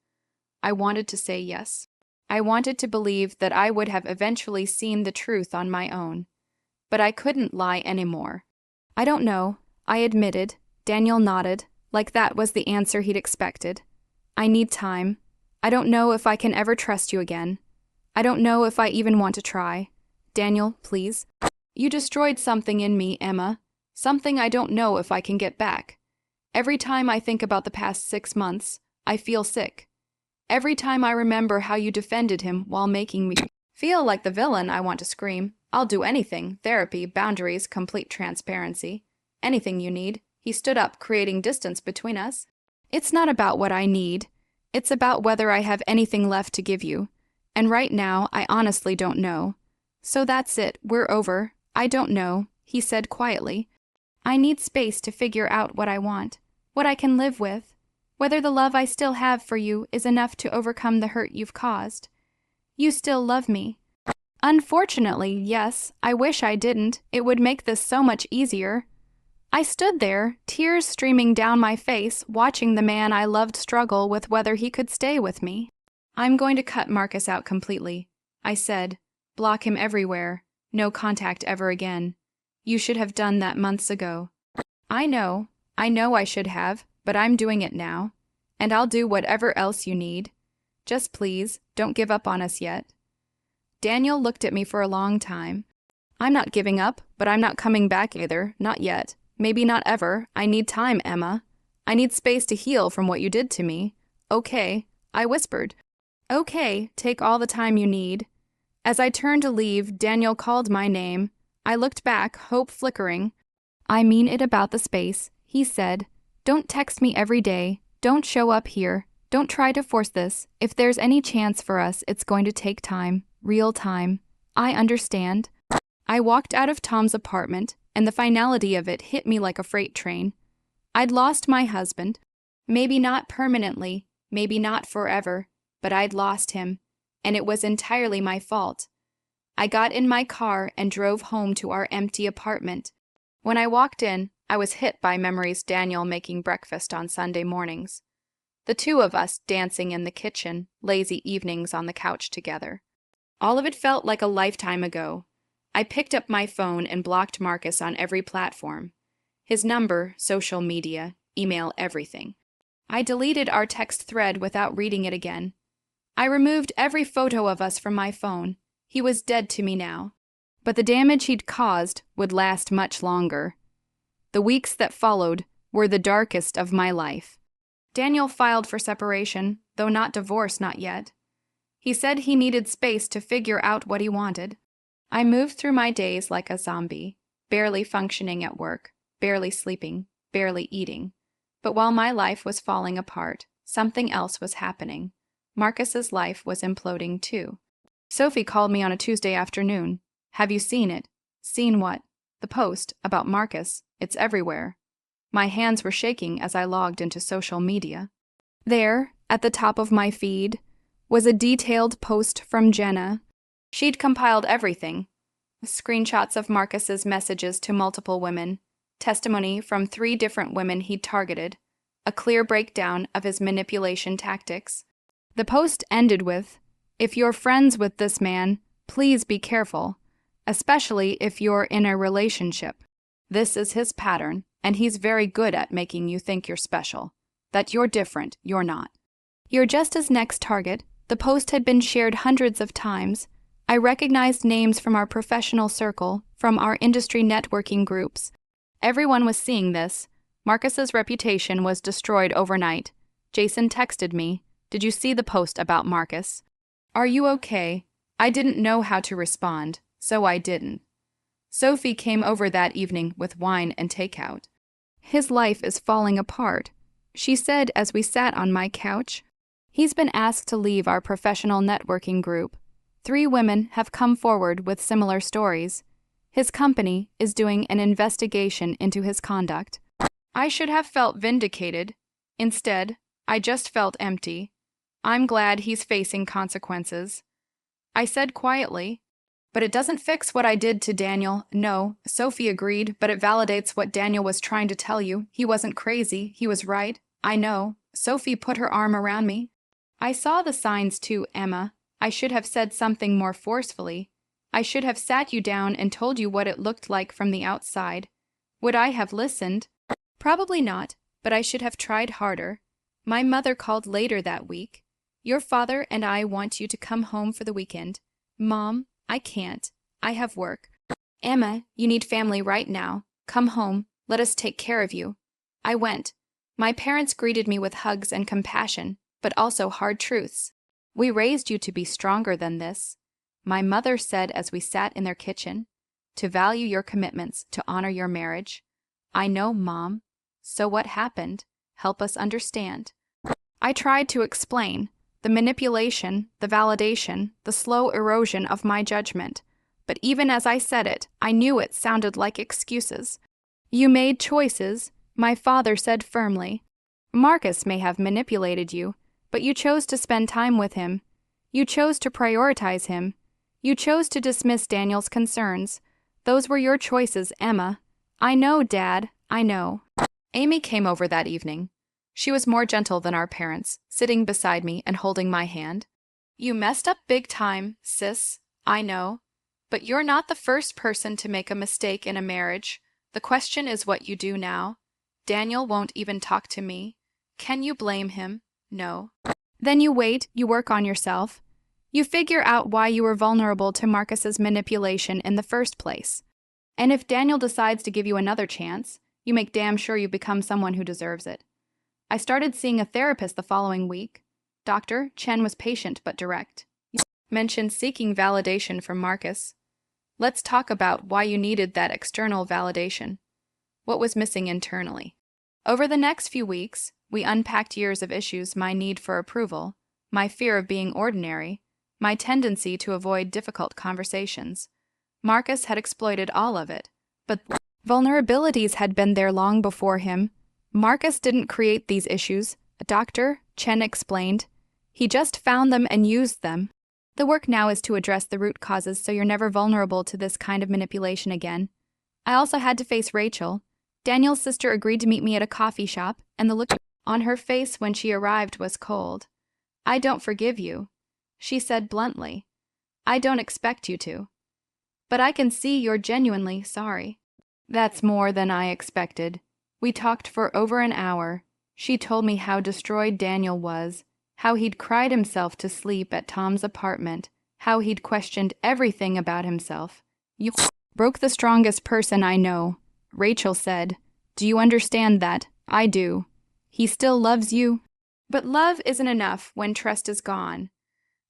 I wanted to say yes. I wanted to believe that I would have eventually seen the truth on my own. But I couldn't lie anymore. I don't know, I admitted. Daniel nodded, like that was the answer he'd expected. I need time. I don't know if I can ever trust you again. I don't know if I even want to try. Daniel, please. You destroyed something in me, Emma. Something I don't know if I can get back. Every time I think about the past 6 months, I feel sick. Every time I remember how you defended him while making me feel like the villain, I want to scream. I'll do anything. Therapy, boundaries, complete transparency. Anything you need. He stood up, creating distance between us. It's not about what I need. It's about whether I have anything left to give you. And right now, I honestly don't know. So that's it. We're over. I don't know, he said quietly. I need space to figure out what I want, what I can live with, whether the love I still have for you is enough to overcome the hurt you've caused. You still love me. Unfortunately, yes, I wish I didn't. It would make this so much easier. I stood there, tears streaming down my face, watching the man I loved struggle with whether he could stay with me. I'm going to cut Marcus out completely, I said. Block him everywhere. No contact ever again. You should have done that months ago. I know I should have, but I'm doing it now. And I'll do whatever else you need. Just please, don't give up on us yet. Daniel looked at me for a long time. I'm not giving up, but I'm not coming back either, not yet. Maybe not ever. I need time, Emma. I need space to heal from what you did to me. Okay, I whispered. Okay, take all the time you need. As I turned to leave, Daniel called my name. I looked back, hope flickering. I mean it about the space, he said. Don't text me every day. Don't show up here. Don't try to force this. If there's any chance for us, it's going to take time. Real time. I understand. I walked out of Tom's apartment, and the finality of it hit me like a freight train. I'd lost my husband. Maybe not permanently, maybe not forever, but I'd lost him, and it was entirely my fault. I got in my car and drove home to our empty apartment. When I walked in, I was hit by memories Daniel making breakfast on Sunday mornings. The two of us dancing in the kitchen, lazy evenings on the couch together. All of it felt like a lifetime ago. I picked up my phone and blocked Marcus on every platform. His number, social media, email, everything. I deleted our text thread without reading it again. I removed every photo of us from my phone. He was dead to me now. But the damage he'd caused would last much longer. The weeks that followed were the darkest of my life. Daniel filed for separation, though not divorce, not yet. He said he needed space to figure out what he wanted. I moved through my days like a zombie, barely functioning at work, barely sleeping, barely eating. But while my life was falling apart, something else was happening. Marcus's life was imploding too. Sophie called me on a Tuesday afternoon. Have you seen it? Seen what? The post about Marcus. It's everywhere. My hands were shaking as I logged into social media. There, at the top of my feed, was a detailed post from Jenna. She'd compiled everything. Screenshots of Marcus's messages to multiple women, testimony from 3 different women he'd targeted, a clear breakdown of his manipulation tactics. The post ended with, "If you're friends with this man, please be careful, especially if you're in a relationship. This is his pattern, and he's very good at making you think you're special, that you're different, you're not. You're just his next target." The post had been shared hundreds of times. I recognized names from our professional circle, from our industry networking groups. Everyone was seeing this. Marcus's reputation was destroyed overnight. Jason texted me, "Did you see the post about Marcus? Are you okay?" I didn't know how to respond, so I didn't. Sophie came over that evening with wine and takeout. "His life is falling apart," she said as we sat on my couch. "He's been asked to leave our professional networking group. 3 women have come forward with similar stories. His company is doing an investigation into his conduct. I should have felt vindicated. Instead, I just felt empty. I'm glad he's facing consequences. I said quietly, but it doesn't fix what I did to Daniel. No, Sophie agreed, but it validates what Daniel was trying to tell you. He wasn't crazy. He was right. I know. Sophie put her arm around me. I saw the signs too, Emma. I should have said something more forcefully. I should have sat you down and told you what it looked like from the outside. Would I have listened? Probably not, but I should have tried harder. My mother called later that week. Your father and I want you to come home for the weekend. Mom, I can't. I have work. Emma, you need family right now. Come home. Let us take care of you. I went. My parents greeted me with hugs and compassion, but also hard truths. We raised you to be stronger than this. My mother said as we sat in their kitchen, to value your commitments, to honor your marriage. I know, Mom. So what happened? Help us understand. I tried to explain the manipulation, the validation, the slow erosion of my judgment. But even as I said it, I knew it sounded like excuses. You made choices, my father said firmly. Marcus may have manipulated you, but you chose to spend time with him. You chose to prioritize him. You chose to dismiss Daniel's concerns. Those were your choices, Emma. I know, Dad, I know. Amy came over that evening. She was more gentle than our parents, sitting beside me and holding my hand. You messed up big time, sis, I know. But you're not the first person to make a mistake in a marriage. The question is what you do now. Daniel won't even talk to me. Can you blame him? No. Then you wait, you work on yourself. You figure out why you were vulnerable to Marcus's manipulation in the first place. And if Daniel decides to give you another chance, you make damn sure you become someone who deserves it. I started seeing a therapist the following week. Dr. Chen was patient but direct. You mentioned seeking validation from Marcus. Let's talk about why you needed that external validation. What was missing internally? Over the next few weeks, we unpacked years of issues: my need for approval, my fear of being ordinary, my tendency to avoid difficult conversations. Marcus had exploited all of it, but vulnerabilities had been there long before him. Marcus didn't create these issues, Dr. Chen explained. He just found them and used them. The work now is to address the root causes so you're never vulnerable to this kind of manipulation again. I also had to face Rachel. Daniel's sister agreed to meet me at a coffee shop, and the look on her face when she arrived was cold. I don't forgive you, she said bluntly. I don't expect you to. But I can see you're genuinely sorry. That's more than I expected. We talked for over an hour. She told me how destroyed Daniel was, how he'd cried himself to sleep at Tom's apartment, how he'd questioned everything about himself. You broke the strongest person I know, Rachel said. Do you understand that? I do. He still loves you. But love isn't enough when trust is gone.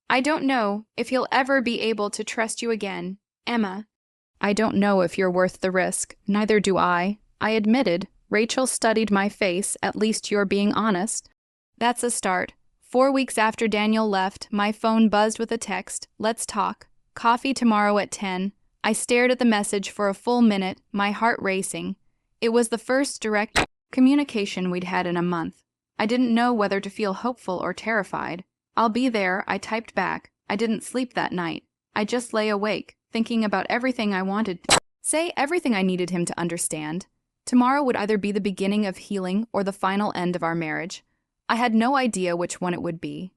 I don't know if he'll ever be able to trust you again, Emma. I don't know if you're worth the risk. Neither do I admitted. Rachel studied my face. At least you're being honest. That's a start. 4 weeks after Daniel left, my phone buzzed with a text. Let's talk. Coffee tomorrow at 10. I stared at the message for a full minute, my heart racing. It was the first direct communication we'd had in a month. I didn't know whether to feel hopeful or terrified. I'll be there, I typed back. I didn't sleep that night. I just lay awake, thinking about everything I wanted to say, everything I needed him to understand. Tomorrow would either be the beginning of healing or the final end of our marriage. I had no idea which one it would be.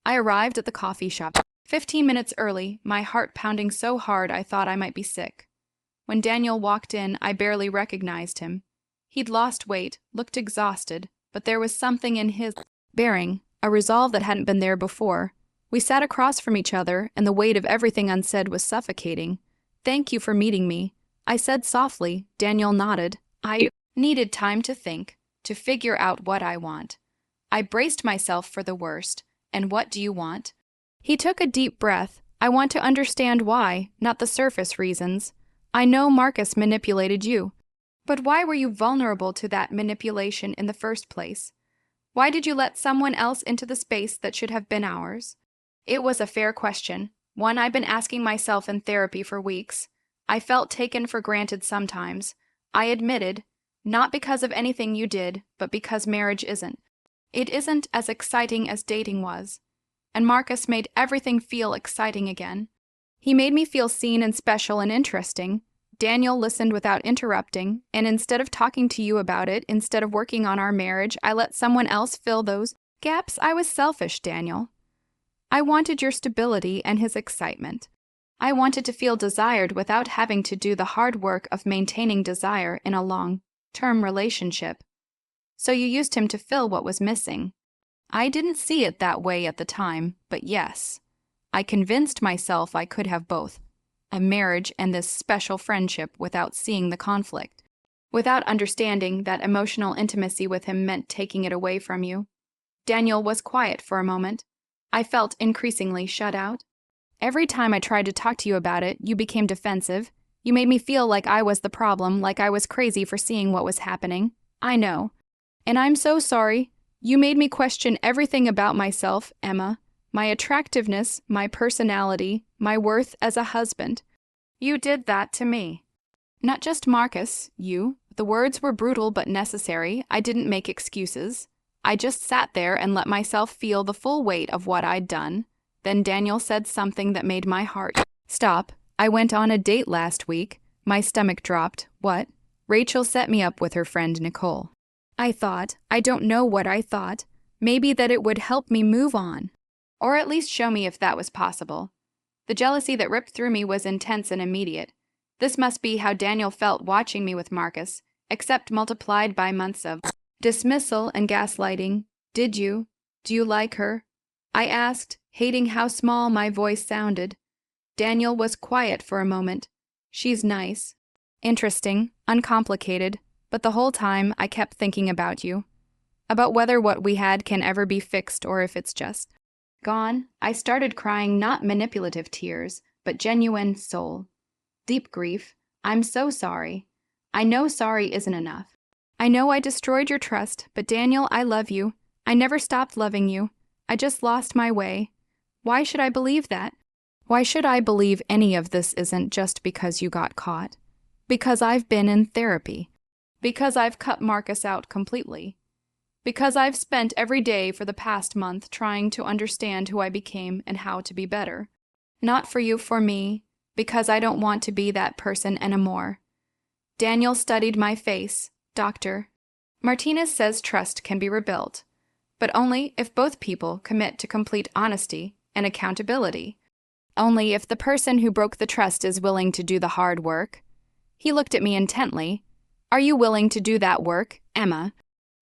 I arrived at the coffee shop 15 minutes early, my heart pounding so hard I thought I might be sick. When Daniel walked in, I barely recognized him. He'd lost weight, looked exhausted, but there was something in his bearing, a resolve that hadn't been there before. We sat across from each other, and the weight of everything unsaid was suffocating. Thank you for meeting me, I said softly. Daniel nodded. I needed time to think, to figure out what I want. I braced myself for the worst. And what do you want? He took a deep breath. I want to understand why, not the surface reasons. I know Marcus manipulated you. But why were you vulnerable to that manipulation in the first place? Why did you let someone else into the space that should have been ours? It was a fair question, one I've been asking myself in therapy for weeks. I felt taken for granted sometimes. I admitted, not because of anything you did, but because marriage isn't. It isn't as exciting as dating was. And Marcus made everything feel exciting again. He made me feel seen and special and interesting. Daniel listened without interrupting, and instead of talking to you about it, instead of working on our marriage, I let someone else fill those gaps. I was selfish, Daniel. I wanted your stability and his excitement. I wanted to feel desired without having to do the hard work of maintaining desire in a long-term relationship. So you used him to fill what was missing. I didn't see it that way at the time, but yes, I convinced myself I could have both, a marriage and this special friendship, without seeing the conflict, without understanding that emotional intimacy with him meant taking it away from you. Daniel was quiet for a moment. I felt increasingly shut out. Every time I tried to talk to you about it, you became defensive. You made me feel like I was the problem, like I was crazy for seeing what was happening. I know. And I'm so sorry. You made me question everything about myself, Emma. My attractiveness, my personality, my worth as a husband. You did that to me. Not just Marcus, you. The words were brutal but necessary. I didn't make excuses. I just sat there and let myself feel the full weight of what I'd done. Then Daniel said something that made my heart stop. I went on a date last week. My stomach dropped. What? Rachel set me up with her friend Nicole. I don't know what I thought. Maybe that it would help me move on. Or at least show me if that was possible. The jealousy that ripped through me was intense and immediate. This must be how Daniel felt watching me with Marcus, except multiplied by months of dismissal and gaslighting. Do you like her? I asked, hating how small my voice sounded. Daniel was quiet for a moment. She's nice. Interesting, uncomplicated, but the whole time I kept thinking about you. About whether what we had can ever be fixed or if it's just gone. I started crying not manipulative tears, but genuine soul. Deep grief. I'm so sorry. I know sorry isn't enough. I know I destroyed your trust, but Daniel, I love you. I never stopped loving you. I just lost my way. Why should I believe that? Why should I believe any of this isn't just because you got caught? Because I've been in therapy. Because I've cut Marcus out completely. Because I've spent every day for the past month trying to understand who I became and how to be better. Not for you, for me. Because I don't want to be that person anymore. Daniel studied my face. Doctor, Martinez says trust can be rebuilt, but only if both people commit to complete honesty and accountability. Only if the person who broke the trust is willing to do the hard work. He looked at me intently. Are you willing to do that work, Emma?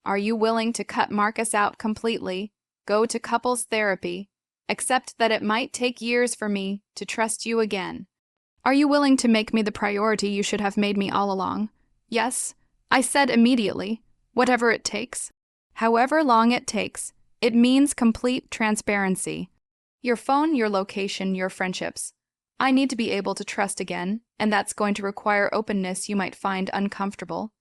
Are you willing to cut Marcus out completely, go to couples therapy, accept that it might take years for me to trust you again? Are you willing to make me the priority you should have made me all along? Yes, I said immediately, whatever it takes. However long it takes, it means complete transparency. Your phone, your location, your friendships. I need to be able to trust again, and that's going to require openness you might find uncomfortable.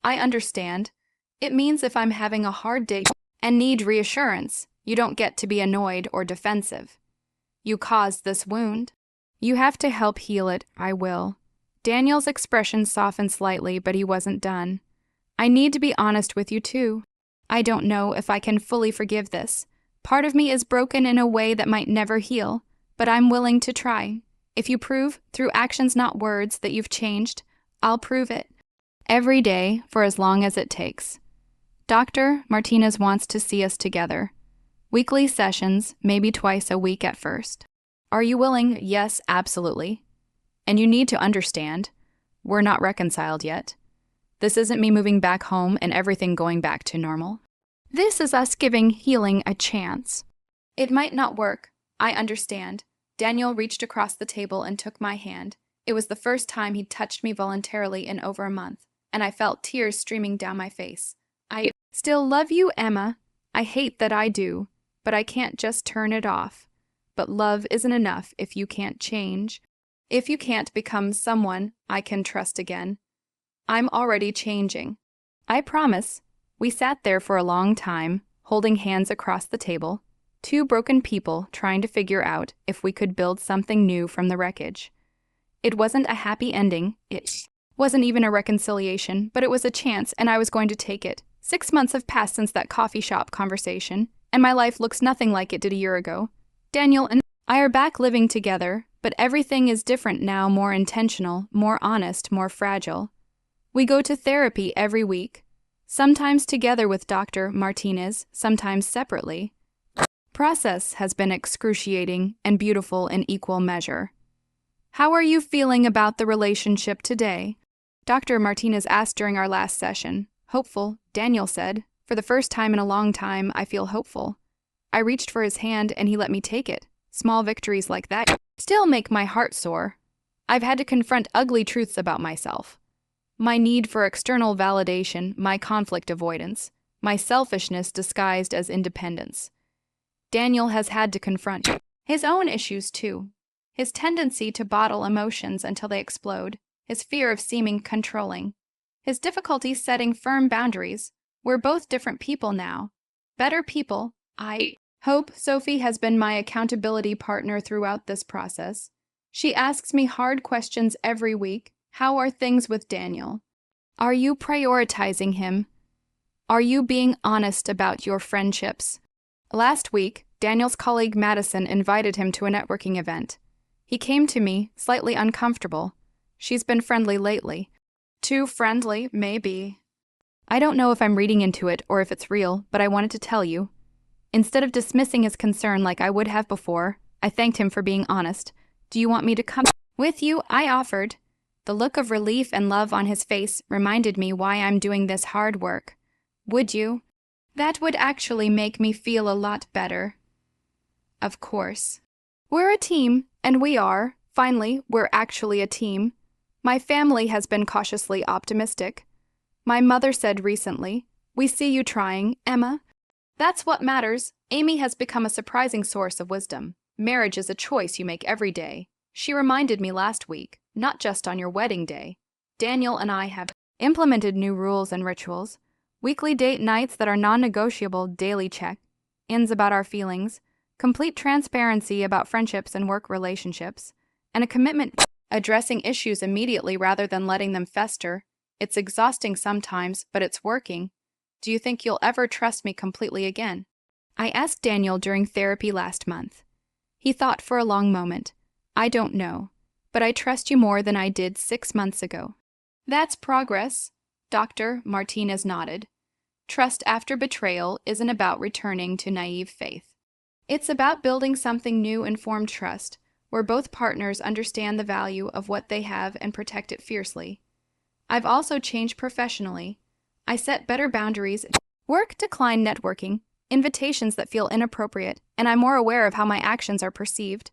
I understand. It means if I'm having a hard day and need reassurance, you don't get to be annoyed or defensive. You caused this wound. You have to help heal it. I will. Daniel's expression softened slightly, but he wasn't done. I need to be honest with you too. I don't know if I can fully forgive this. Part of me is broken in a way that might never heal, but I'm willing to try. If you prove, through actions not words, that you've changed, I'll prove it. Every day, for as long as it takes. Dr. Martinez wants to see us together. Weekly sessions, maybe twice a week at first. Are you willing? Yes, absolutely. And you need to understand, we're not reconciled yet. This isn't me moving back home and everything going back to normal. This is us giving healing a chance. It might not work. I understand. Daniel reached across the table and took my hand. It was the first time he'd touched me voluntarily in over a month, and I felt tears streaming down my face. I still love you, Emma. I hate that I do, but I can't just turn it off. But love isn't enough if you can't change. If you can't become someone I can trust again. I'm already changing. I promise. We sat there for a long time, holding hands across the table, two broken people trying to figure out if we could build something new from the wreckage. It wasn't a happy ending. It wasn't even a reconciliation, but it was a chance, and I was going to take it. 6 months have passed since that coffee shop conversation, and my life looks nothing like it did a year ago. Daniel and I are back living together, but everything is different now, more intentional, more honest, more fragile. We go to therapy every week, sometimes together with Dr. Martinez, sometimes separately. Process has been excruciating and beautiful in equal measure. How are you feeling about the relationship today? Dr. Martinez asked during our last session. Hopeful, Daniel said. For the first time in a long time, I feel hopeful. I reached for his hand and he let me take it. Small victories like that still make my heart soar. I've had to confront ugly truths about myself. My need for external validation, my conflict avoidance, my selfishness disguised as independence. Daniel has had to confront his own issues too. His tendency to bottle emotions until they explode, his fear of seeming controlling, his difficulty setting firm boundaries. We're both different people now. Better people. I hope Sophie has been my accountability partner throughout this process. She asks me hard questions every week. How are things with Daniel? Are you prioritizing him? Are you being honest about your friendships? Last week, Daniel's colleague Madison invited him to a networking event. He came to me, slightly uncomfortable. She's been friendly lately. Too friendly, maybe. I don't know if I'm reading into it or if it's real, but I wanted to tell you. Instead of dismissing his concern like I would have before, I thanked him for being honest. Do you want me to come with you? I offered. The look of relief and love on his face reminded me why I'm doing this hard work. Would you? That would actually make me feel a lot better. Of course. We're a team, and we are. Finally, we're actually a team. My family has been cautiously optimistic. My mother said recently, "We see you trying, Emma." That's what matters. Amy has become a surprising source of wisdom. Marriage is a choice you make every day. She reminded me last week, not just on your wedding day. Daniel and I have implemented new rules and rituals. Weekly date nights that are non-negotiable, daily check-ins about our feelings, complete transparency about friendships and work relationships, and a commitment to addressing issues immediately rather than letting them fester. It's exhausting sometimes, but it's working. Do you think you'll ever trust me completely again? I asked Daniel during therapy last month. He thought for a long moment. I don't know, but I trust you more than I did 6 months ago. That's progress. Dr. Martinez nodded. Trust after betrayal isn't about returning to naive faith. It's about building something new, informed trust, where both partners understand the value of what they have and protect it fiercely. I've also changed professionally. I set better boundaries. Work decline networking, invitations that feel inappropriate, and I'm more aware of how my actions are perceived.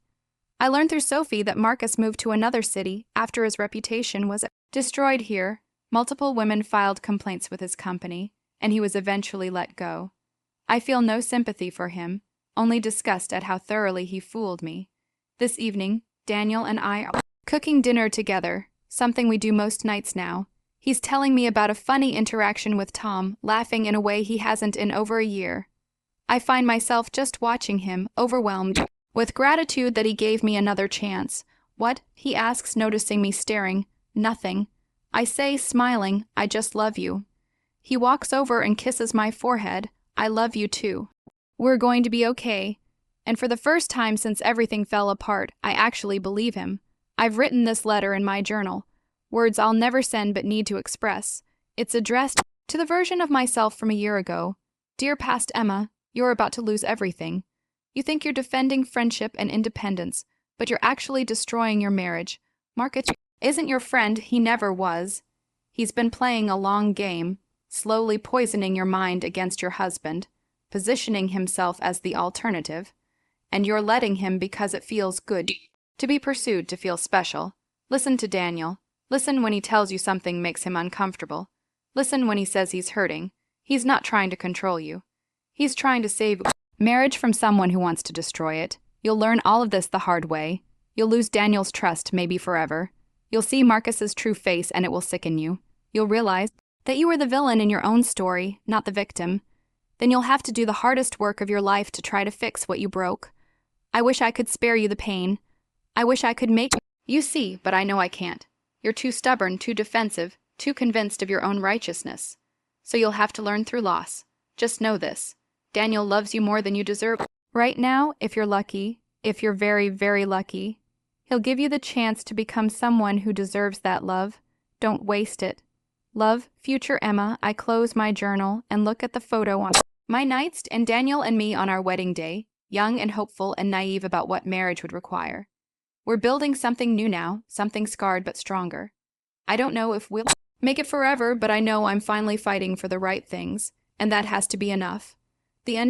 I learned through Sophie that Marcus moved to another city after his reputation was destroyed here. Multiple women filed complaints with his company, and he was eventually let go. I feel no sympathy for him, only disgust at how thoroughly he fooled me. This evening, Daniel and I are cooking dinner together, something we do most nights now. He's telling me about a funny interaction with Tom, laughing in a way he hasn't in over a year. I find myself just watching him, overwhelmed with gratitude that he gave me another chance. What? He asks, noticing me staring. Nothing. I say, smiling, I just love you. He walks over and kisses my forehead. I love you too. We're going to be okay. And for the first time since everything fell apart, I actually believe him. I've written this letter in my journal. Words I'll never send but need to express. It's addressed to the version of myself from a year ago. Dear past Emma, you're about to lose everything. You think you're defending friendship and independence, but you're actually destroying your marriage. Marcus isn't your friend, he never was. He's been playing a long game, slowly poisoning your mind against your husband, positioning himself as the alternative, and you're letting him because it feels good to be pursued, to feel special. Listen to Daniel. Listen when he tells you something makes him uncomfortable. Listen when he says he's hurting. He's not trying to control you. He's trying to save marriage from someone who wants to destroy it. You'll learn all of this the hard way. You'll lose Daniel's trust, maybe forever. You'll see Marcus's true face and it will sicken you. You'll realize that you were the villain in your own story, not the victim. Then you'll have to do the hardest work of your life to try to fix what you broke. I wish I could spare you the pain. I wish I could make You see, but I know I can't. You're too stubborn, too defensive, too convinced of your own righteousness. So you'll have to learn through loss. Just know this. Daniel loves you more than you deserve. Right now, if you're lucky, if you're very, very lucky, he'll give you the chance to become someone who deserves that love. Don't waste it. Love, future Emma. I close my journal and look at the photo on my nightstand and Daniel and me on our wedding day, young and hopeful and naive about what marriage would require. We're building something new now, something scarred but stronger. I don't know if we'll make it forever, but I know I'm finally fighting for the right things, and that has to be enough. The end.